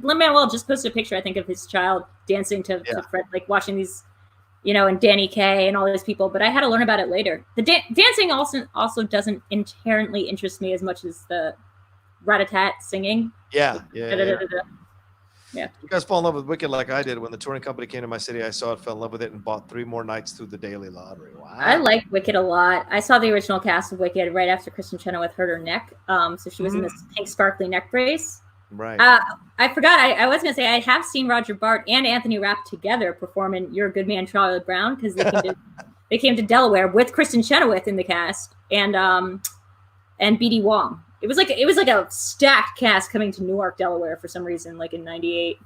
Lin-Manuel just posted a picture, I think, of his child dancing to Fred, like watching these. And Danny Kaye and all those people, but I had to learn about it later. The dancing also doesn't inherently interest me as much as the rat-a-tat singing. Yeah. Yeah. You guys fall in love with Wicked like I did. When the touring company came to my city, I saw it, fell in love with it, and bought 3 more nights through the daily lottery. Wow. I like Wicked a lot. I saw the original cast of Wicked right after Kristen Chenoweth hurt her neck. So she was in this pink sparkly neck brace. Right. I forgot. I was going to say I have seen Roger Bart and Anthony Rapp together perform in You're a Good Man, Charlie Brown, because they came to Delaware with Kristen Chenoweth in the cast and B.D. Wong. It was like a stacked cast coming to Newark, Delaware for some reason, like in '98.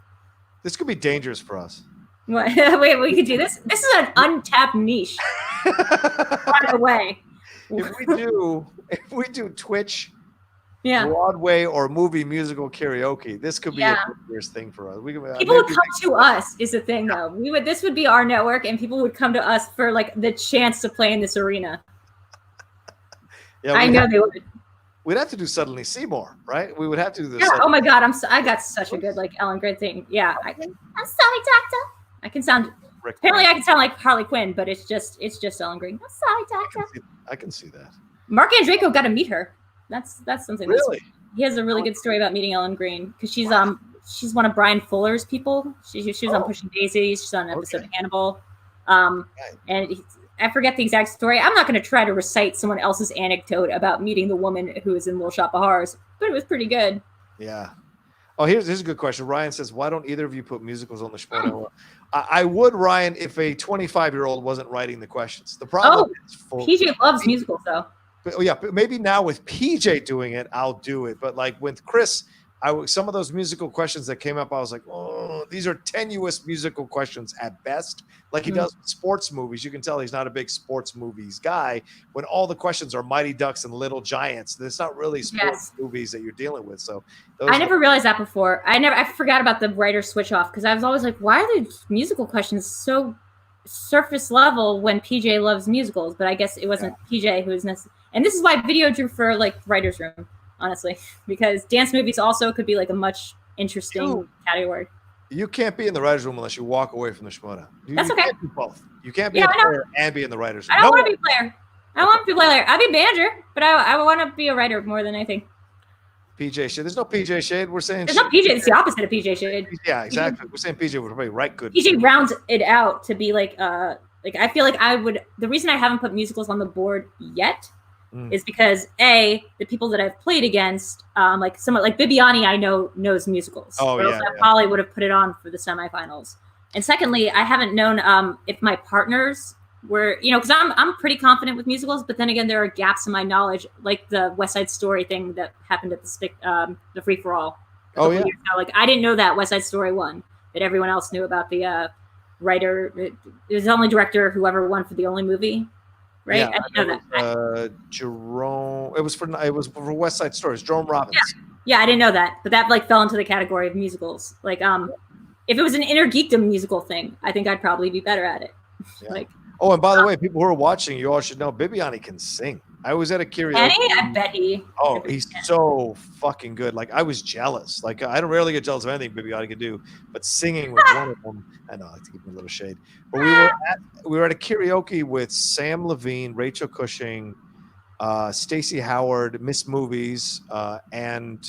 This could be dangerous for us. What? Wait, we could do this. This is an untapped niche. By the way, if we do Twitch. Yeah. Broadway or movie musical karaoke. This could be a dangerous thing for us. People would come to us is the thing though. This would be our network and people would come to us for like the chance to play in this arena. Yeah, I know they would. We'd have to do Suddenly Seymour, right? We would have to do this. Yeah. Oh my God. I got such a good like Ellen Gray thing. Yeah. I'm sorry, doctor. I can sound apparently I can sound like Harley Quinn, but it's just Ellen Green. I'm sorry, doctor. I can see that. Mark Andreyko got to meet her. That's something. Really? He has a really good story about meeting Ellen Green because she's one of Brian Fuller's people. She was on Pushing Daisies. She's on an episode of Hannibal. And I forget the exact story. I'm not going to try to recite someone else's anecdote about meeting the woman who was in Little Shop of Horrors, but it was pretty good. Yeah. Oh, here's a good question. Ryan says, why don't either of you put musicals on the Schmoedown? I would, Ryan, if a 25-year-old wasn't writing the questions. The problem is PJ loves musicals, though. Yeah, but maybe now with PJ doing it, I'll do it. But like with Chris, some of those musical questions that came up, I was like, oh, these are tenuous musical questions at best. Like he does with sports movies. You can tell he's not a big sports movies guy when all the questions are Mighty Ducks and Little Giants. It's not really sports movies that you're dealing with. So I never realized that before. I forgot about the writer switch off because I was always like, why are the musical questions so surface level when PJ loves musicals? But I guess it wasn't PJ who was necessary. And this is why Video Drew for like writer's room, honestly, because dance movies also could be like a much interesting category. You can't be in the writer's room unless you walk away from the Schmoedown. That's okay. Can't do both. You can't be a player and be in the writer's room. I don't want to be a player. I want to be a player. I'll be a manager, but I want to be a writer more than anything. PJ Shade. There's no PJ Shade. We're saying there's no PJ. It's the opposite of PJ Shade. Yeah, exactly. We're saying PJ would probably write good. PJ rounds it out to be like I feel like I would. The reason I haven't put musicals on the board yet is because the people that I've played against, like someone like Bibiani, I know knows musicals. Oh, or else I probably would have put it on for the semifinals. And secondly, I haven't known if my partners were, because I'm pretty confident with musicals, but then again, there are gaps in my knowledge, like the West Side Story thing that happened at the free for all. Oh yeah, like I didn't know that West Side Story won that everyone else knew about. The writer, it was the only director who ever won for the only movie. Right, yeah, I didn't know that. Jerome. It was for West Side Story. Jerome Robbins. Yeah, I didn't know that, but that like fell into the category of musicals. Like, if it was an inner geekdom musical thing, I think I'd probably be better at it. Yeah. Like, oh, and by the way, people who are watching, you all should know Bibiani can sing. I was at a karaoke. I bet he. Oh, he's so fucking good. Like I was jealous. Like I don't rarely get jealous of anything Bibiani can do, but singing was one of them. I know I like to give him a little shade. But we were at a karaoke with Sam Levine, Rachel Cushing, Stacey Howard, Miss Movies, and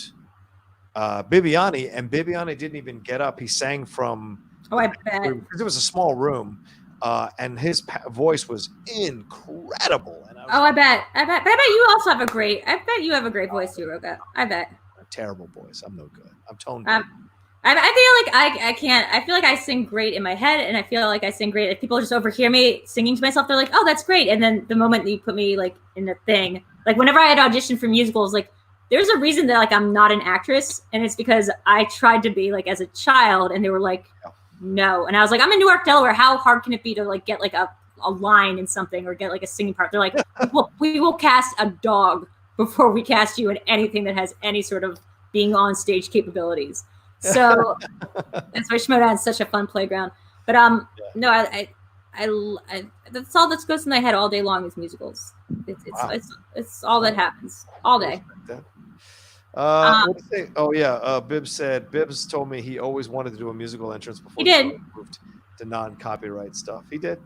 Bibiani. And Bibiani didn't even get up. He sang from. Oh, I bet. It was a small room. And his voice was incredible. And I bet you also have a great. I bet you have a great voice too, Rocha. I bet. A terrible voice. I'm no good. I'm tone deaf. I feel like I can't. I feel like I sing great in my head, and I feel like I sing great. If people just overhear me singing to myself, they're like, "Oh, that's great." And then the moment that you put me like in the thing, like whenever I had auditioned for musicals, like there's a reason that like I'm not an actress, and it's because I tried to be like as a child, and they were like. No. And I was like, I'm in Newark, Delaware. How hard can it be to like get like a line in something or get like a singing part? They're like, we will cast a dog before we cast you in anything that has any sort of being on stage capabilities. So that's why Schmoedown is such a fun playground. But no, I that's all that goes in my head all day long is musicals. It's all that happens all day. Bibbs told me he always wanted to do a musical entrance before he moved to non-copyright stuff. He did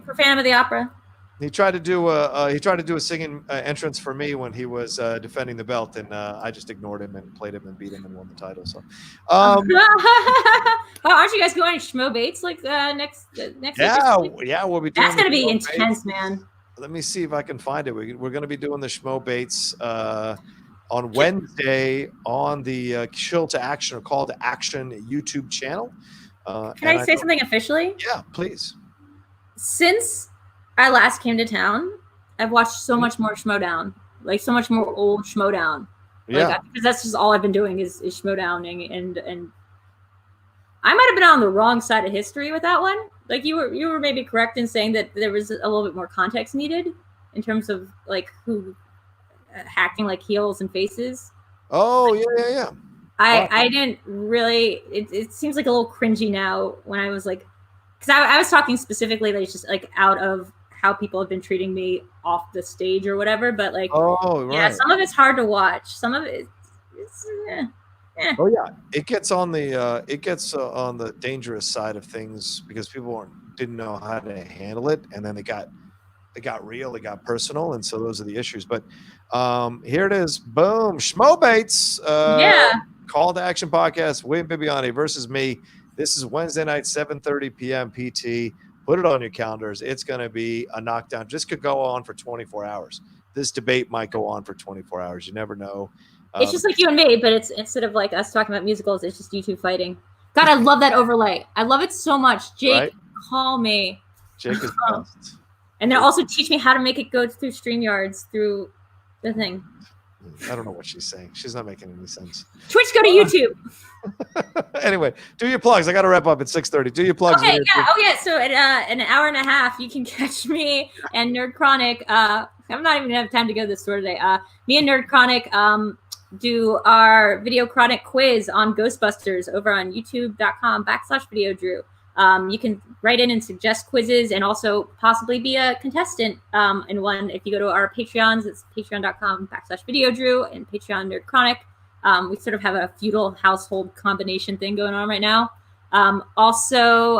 for Phantom of the Opera. He tried to do a singing entrance for me when he was defending the belt, and I just ignored him and played him and beat him and won the title. So, aren't you guys going to Schmo Bates like next? Yeah, we'll be. That's gonna be intense, man. Let me see if I can find it. We're going to be doing the Schmo Bates on Wednesday on the Chill to Action or Call to Action YouTube channel. Can I say something officially? Yeah, please. Since I last came to town, I've watched so much more Schmoedown, like so much more old Schmoedown. Like, because that's just all I've been doing is Schmoedowning, and I might have been on the wrong side of history with that one. Like you were maybe correct in saying that there was a little bit more context needed in terms of like who acting like heels and faces. Oh yeah. I didn't really. It seems like a little cringy now when I was like, because I was talking specifically like just like out of how people have been treating me off the stage or whatever. But like, yeah, some of it's hard to watch. Some of it's Oh yeah, it gets on the dangerous side of things because people didn't know how to handle it, and then they got real, they got personal, and so those are the issues. But here it is, boom, Schmo Bates, Call to Action podcast, William Bibiani versus me. This is Wednesday night, 7:30 p.m. PT. Put it on your calendars. It's going to be a knockdown. Just could go on for 24 hours. This debate might go on for 24 hours. You never know. It's just like you and me, but it's instead of like us talking about musicals, it's just you two fighting. God, I love that overlay. I love it so much. Jake, right? Call me. Jake is best. And then also teach me how to make it go through StreamYards through the thing. I don't know what she's saying. She's not making any sense. Twitch, go to YouTube. Anyway, do your plugs. I got to wrap up at 6:30. Do your plugs. Okay, yeah. Oh, yeah. So at an hour and a half, you can catch me and Nerd Chronic. I'm not even going to have time to go to the store today. Me and Nerd Chronic do our Video Chronic quiz on Ghostbusters over on youtube.com/Video Drew. You can write in and suggest quizzes and also possibly be a contestant in one. If you go to our Patreons, it's patreon.com/Video Drew and Patreon Nerd Chronic. We sort of have a feudal household combination thing going on right now. Also,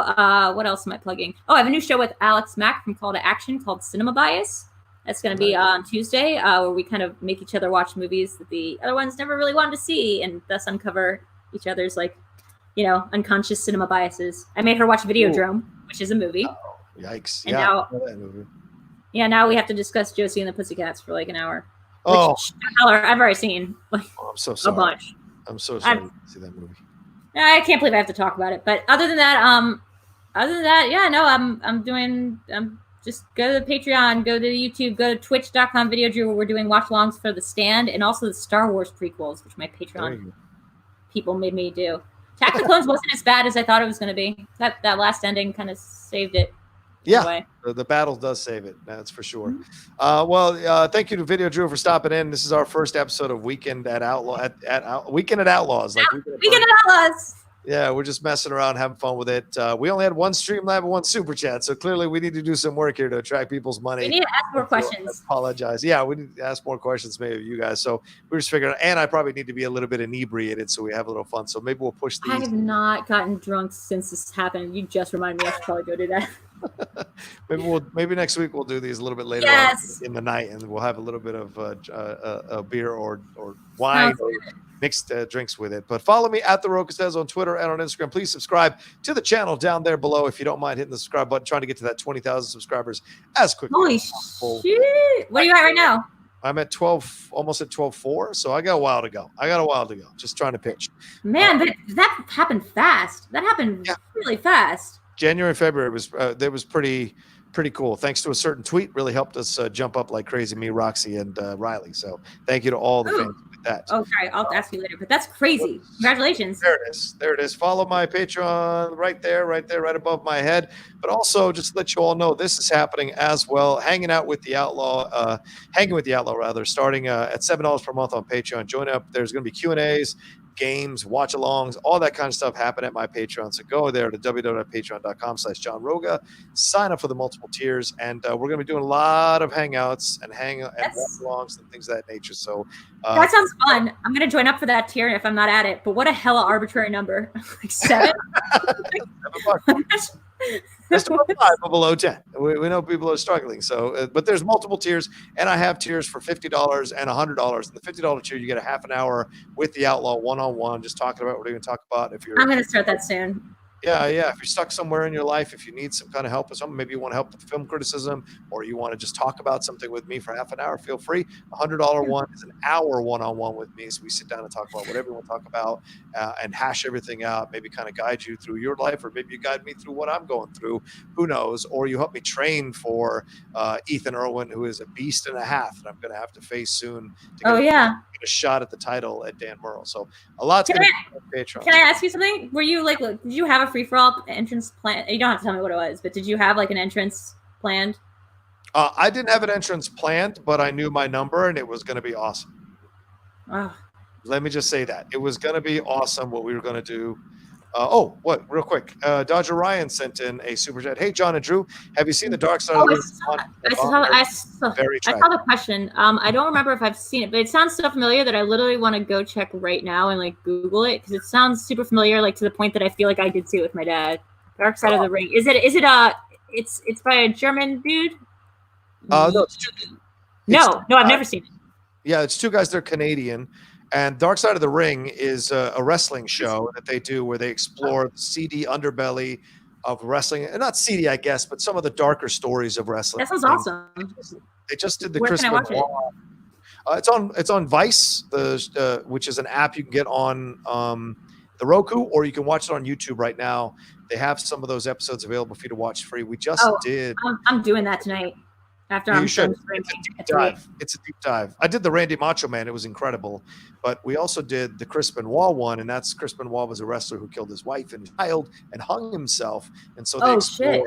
what else am I plugging? Oh, I have a new show with Alex Mack from Call to Action called Cinema Bias. That's going to be on Tuesday, where we kind of make each other watch movies that the other ones never really wanted to see and thus uncover each other's, like, unconscious cinema biases. I made her watch Videodrome, which is a movie. Oh, yikes. And now, Yeah, now we have to discuss Josie and the Pussycats for like an hour. Oh, I've already seen like I'm so sorry. a bunch. I'm so sorry to see that movie. I can't believe I have to talk about it. But other than that, yeah, no, I'm just go to the Patreon, go to YouTube, go to twitch.com Video Drew, where we're doing watch-alongs for The Stand and also the Star Wars prequels, which my Patreon people made me do. Attack of the Clones wasn't as bad as I thought it was going to be. That last ending kind of saved it. Yeah, the battle does save it. That's for sure. Thank you to Video Drew for stopping in. This is our first episode of Weekend at Outlaw Weekend at Outlaws. Like Weekend at Outlaws. Yeah, we're just messing around, having fun with it. We only had one Streamlab and one Super Chat, so clearly we need to do some work here to attract people's money. We need to ask more questions. I apologize. Yeah, we need to ask more questions, maybe you guys. So we're just figuring, and I probably need to be a little bit inebriated so we have a little fun. So maybe we'll push these. I have not gotten drunk since this happened. You just reminded me I should probably go do that. maybe next week we'll do these a little bit later on in the night, and we'll have a little bit of a beer or wine. Mixed drinks with it. But follow me at The Rocha Says on Twitter and on Instagram. Please subscribe to the channel down there below if you don't mind hitting the subscribe button, trying to get to that 20,000 subscribers as quickly as possible. Holy shit. What are you at right now? I'm at 12, almost at 12.4, so I got a while to go. Just trying to pitch. Man, but that happened fast. That happened really fast. January, February was pretty cool. Thanks to a certain tweet, really helped us jump up like crazy, me, Roxy, and Riley. So thank you to all the fans with that. Okay, I'll ask you later, but that's crazy. Congratulations. There it is. Follow my Patreon right there, right above my head. But also, just to let you all know, this is happening as well. Hanging with the Outlaw, starting at $7 per month on Patreon. Join up. There's going to be Q&As, games, watch-alongs, all that kind of stuff happen at my Patreon. So go there to www.patreon.com/John Rocha, sign up for the multiple tiers, and we're going to be doing a lot of hangouts and watch-alongs and things of that nature. So that sounds fun. I'm going to join up for that tier if I'm not at it. But what a hella arbitrary number. Like 7? $7. Just above 5 or below 10. We know people are struggling. So, but there's multiple tiers, and I have tiers for $50 and $100. In the $50 tier, you get a half an hour with the Outlaw one-on-one, just talking about what we're going to talk about. I'm going to start that soon. Yeah. If you're stuck somewhere in your life, if you need some kind of help with something, maybe you want to help with film criticism, or you want to just talk about something with me for half an hour, feel free. $100 one is an hour one-on-one with me. So we sit down and talk about whatever we want to talk about and hash everything out, maybe kind of guide you through your life, or maybe you guide me through what I'm going through. Who knows? Or you help me train for Ethan Irwin, who is a beast and a half that I'm going to have to face soon to get a shot at the title at Dan Murrell. So a lot's going to be on Patreon. Can I ask you something? Were you did you have a free-for-all entrance plan? You don't have to tell me what it was, but did you have like an entrance planned? I didn't have an entrance planned, but I knew my number and it was going to be awesome. Oh. Let me just say that. It was going to be awesome what we were going to do. Real quick. Dodger Ryan sent in a super chat. Hey, John and Drew, have you seen the Dark Side of the Ring? I saw the question. I don't remember if I've seen it, but it sounds so familiar that I literally want to go check right now and like Google it, because it sounds super familiar, like to the point that I feel like I did see it with my dad. Dark Side of the Ring. Is it it's by a German dude? No, I've never seen it. Yeah, it's two guys. They're Canadian. And Dark Side of the Ring is a wrestling show that they do where they explore the seedy underbelly of wrestling. And not seedy, I guess, but some of the darker stories of wrestling. That sounds awesome. They just did the Where Chris can I watch it? It's on Vice, which is an app you can get on the Roku, or you can watch it on YouTube right now. They have some of those episodes available for you to watch free. We just did. I'm doing that tonight. After I'm done streaming. It's a deep dive. I did the Randy Macho Man. It was incredible. But we also did the Chris Benoit one, and that's Chris Benoit was a wrestler who killed his wife and his child and hung himself. And so they explore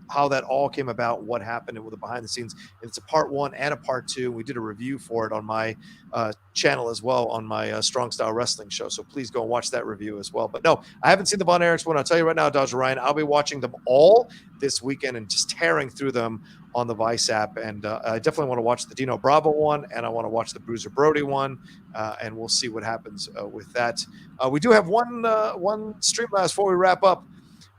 how that all came about, what happened, and with the behind the scenes. And it's a part 1 and a part 2. We did a review for it on my channel as well, on my Strong Style Wrestling show. So please go and watch that review as well. But no, I haven't seen the Von Erichs one. I'll tell you right now, Dodger Ryan, I'll be watching them all this weekend and just tearing through them on the Vice app. And I definitely want to watch the Dino Bravo one, and I want to watch the Bruiser Brody one, and we'll see what happens with that. We do have one stream last before we wrap up.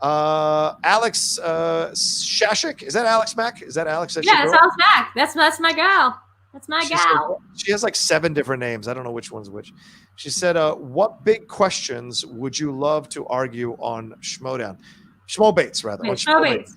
Alex Shashik, is that Alex Mack? Is that Alex? Yeah, that's Alex Mack. That's my gal. That's my gal. She has like 7 different names. I don't know which one's which. She said, what big questions would you love to argue on Schmoedown? Schmoebates, rather. Schmoebates.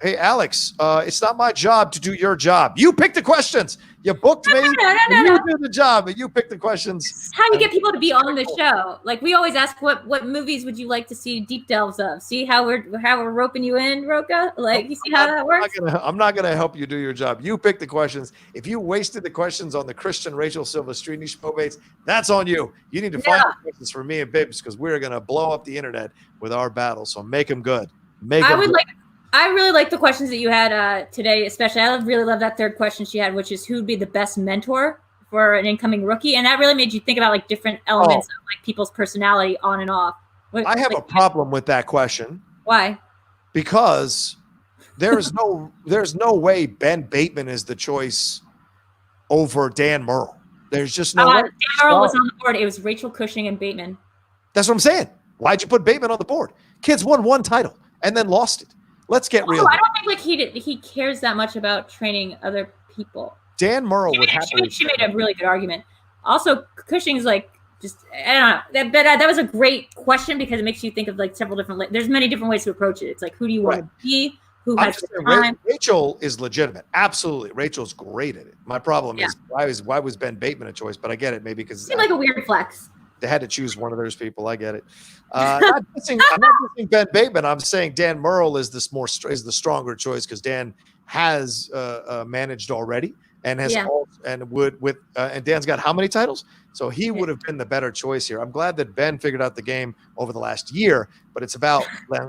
Hey, Alex, it's not my job to do your job. You pick the questions. You booked me. No. You do the job, and you pick the questions. It's how you get people to be on the show. Like we always ask, what movies would you like to see deep delves of? See how we're roping you in, Rocha? Like you see how that works? I'm not gonna help you do your job. You pick the questions. If you wasted the questions on the Christian Rachel Silvestrini Schmoebaits, that's on you. You need to find the questions for me and Bibbs because we're gonna blow up the internet with our battle. So make them good. I really like the questions that you had today, especially. I really love that third question she had, which is who would be the best mentor for an incoming rookie, and that really made you think about like different elements of like people's personality on and off. I have a problem with that question. Why? Because there's no way Ben Bateman is the choice over Dan Murrell. There's just no way. Dan Murrell was on the board. It was Rachel Cushing and Bateman. That's what I'm saying. Why'd you put Bateman on the board? Kid's won one title and then lost it. Let's get real. I don't think like he cares that much about training other people. Dan Murrell would happily. She made a really good argument. Also, Cushing's like just I don't know. That was a great question because it makes you think of like several different. There's many different ways to approach it. It's like who do you want to be? Who has the time? Rachel is legitimate. Absolutely, Rachel's great at it. My problem is why was Ben Bateman a choice? But I get it, maybe because it seemed like a weird flex. They had to choose one of those people. I get it. I'm not dissing Ben Bateman. I'm saying Dan Murrell is the stronger choice because Dan has managed already and has and Dan's got how many titles? So he would have been the better choice here. I'm glad that Ben figured out the game over the last year, but it's about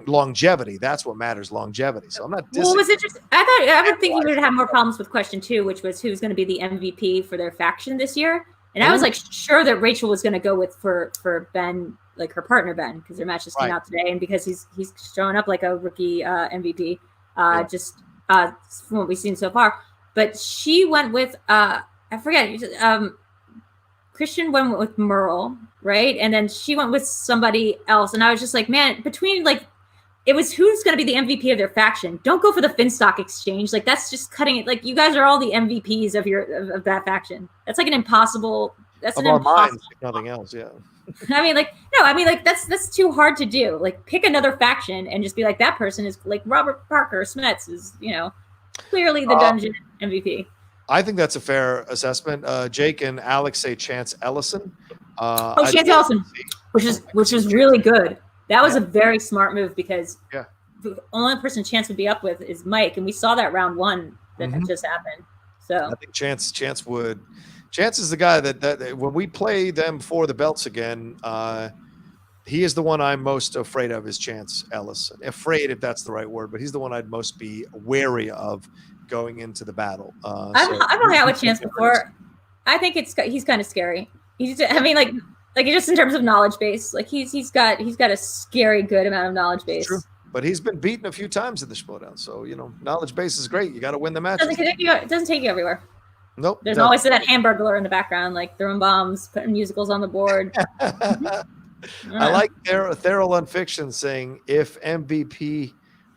longevity. That's what matters, longevity. So I'm not dissing. Well, was interesting. I would think he would have more problems with question 2, which was who's going to be the MVP for their faction this year. And I was like sure that Rachel was going to go with for Ben, like her partner Ben, because their match just came out today, and because he's showing up like a rookie MVP, just from what we've seen so far. But she went with I forget. Christian went with Murrell, right? And then she went with somebody else, and I was just like, man, between like. It was who's going to be the MVP of their faction. Don't go for the Finstock exchange. Like that's just cutting it. Like you guys are all the MVPs of that faction. That's like an impossible. That's of an our impossible. minds, if nothing else. Yeah. I mean, that's too hard to do. Like pick another faction and just be like that person is like Robert Parker Smets is clearly the dungeon MVP. I think that's a fair assessment. Jake and Alex say Chance Ellison. Chance Ellison, which is really good. That was a very smart move because the only person Chance would be up with is Mike, and we saw that round 1 that just happened. So I think Chance is the guy that when we play them for the belts again, he is the one I'm most afraid of is Chance Ellison. Afraid, if that's the right word, but he's the one I'd most be wary of going into the battle. I've hung out with Chance before. I think he's kind of scary. Like just in terms of knowledge base, like he's got a scary good amount of knowledge base. True. But he's been beaten a few times in the Schmoedown, so knowledge base is great. You got to win the match. It doesn't take you everywhere. Nope. There's always that Hamburglar in the background, like throwing bombs, putting musicals on the board. I like Theral Unfiction saying if MVP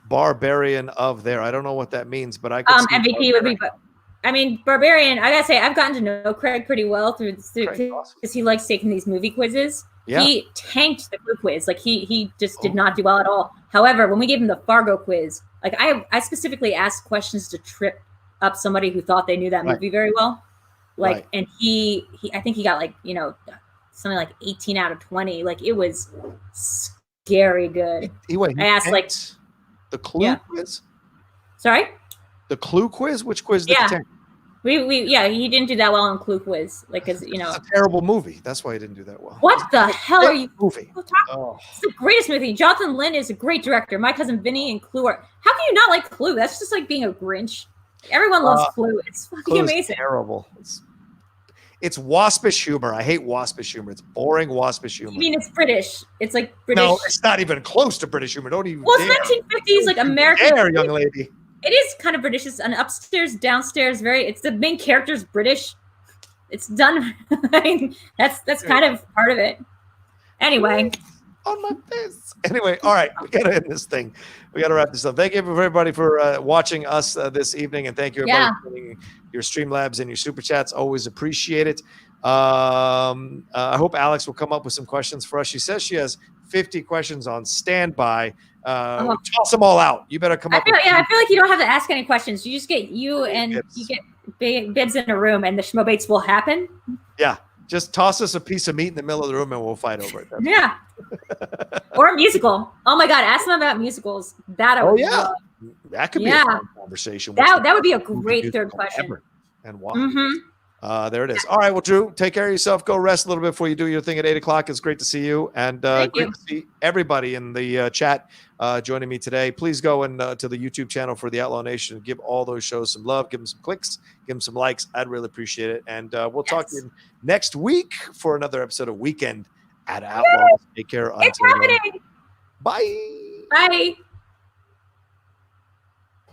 Barbarian of there. I don't know what that means, but I could MVP would be. I mean, Barbarian, I gotta say, I've gotten to know Craig pretty well through because he likes taking these movie quizzes. Yeah. He tanked the clue quiz. Like he just did not do well at all. However, when we gave him the Fargo quiz, like I specifically asked questions to trip up somebody who thought they knew that movie very well. Like, and he I think he got like, something like 18 out of 20. Like it was scary good. I asked like the clue quiz. Sorry? The clue quiz? Which quiz did he take? He didn't do that well on Clue Quiz, it's a terrible movie. That's why he didn't do that well. What the hell are you? Movie. It's the greatest movie. Jonathan Lynn is a great director. My Cousin Vinny and Clue are. How can you not like Clue? That's just like being a Grinch. Everyone loves Clue. It's fucking amazing. Terrible. It's waspish humor. I hate waspish humor. It's boring waspish humor. I mean, it's British. It's like British. No, it's not even close to British humor. Don't even. Well, it's 1950s, like American. There, young lady. It is kind of British. It's an upstairs, downstairs. It's the main character's British. It's done. That's kind of part of it. Anyway. On my face. Anyway, all right. We got to end this thing. We got to wrap this up. Thank you everybody for watching us this evening. And thank you everybody for putting your Streamlabs and your Super Chats. Always appreciate it. I hope Alex will come up with some questions for us. She says she has 50 questions on standby. Toss them all out. You better come up. I feel like you don't have to ask any questions. You just get you get Bibbs in a room, and the schmobates will happen. Yeah, just toss us a piece of meat in the middle of the room, and we'll fight over it. Yeah, or a musical. Oh my God, ask them about musicals. That love. That could be a fun conversation. That would be a great third question. And why? There it is. All right. Well, Drew, take care of yourself. Go rest a little bit before you do your thing at 8 o'clock. It's great to see you. And great to see everybody in the chat joining me today. Please go to the YouTube channel for the Outlaw Nation and give all those shows some love. Give them some clicks. Give them some likes. I'd really appreciate it. And we'll talk to you next week for another episode of Weekend at Outlaw. Take care. It's happening. Bye. Bye.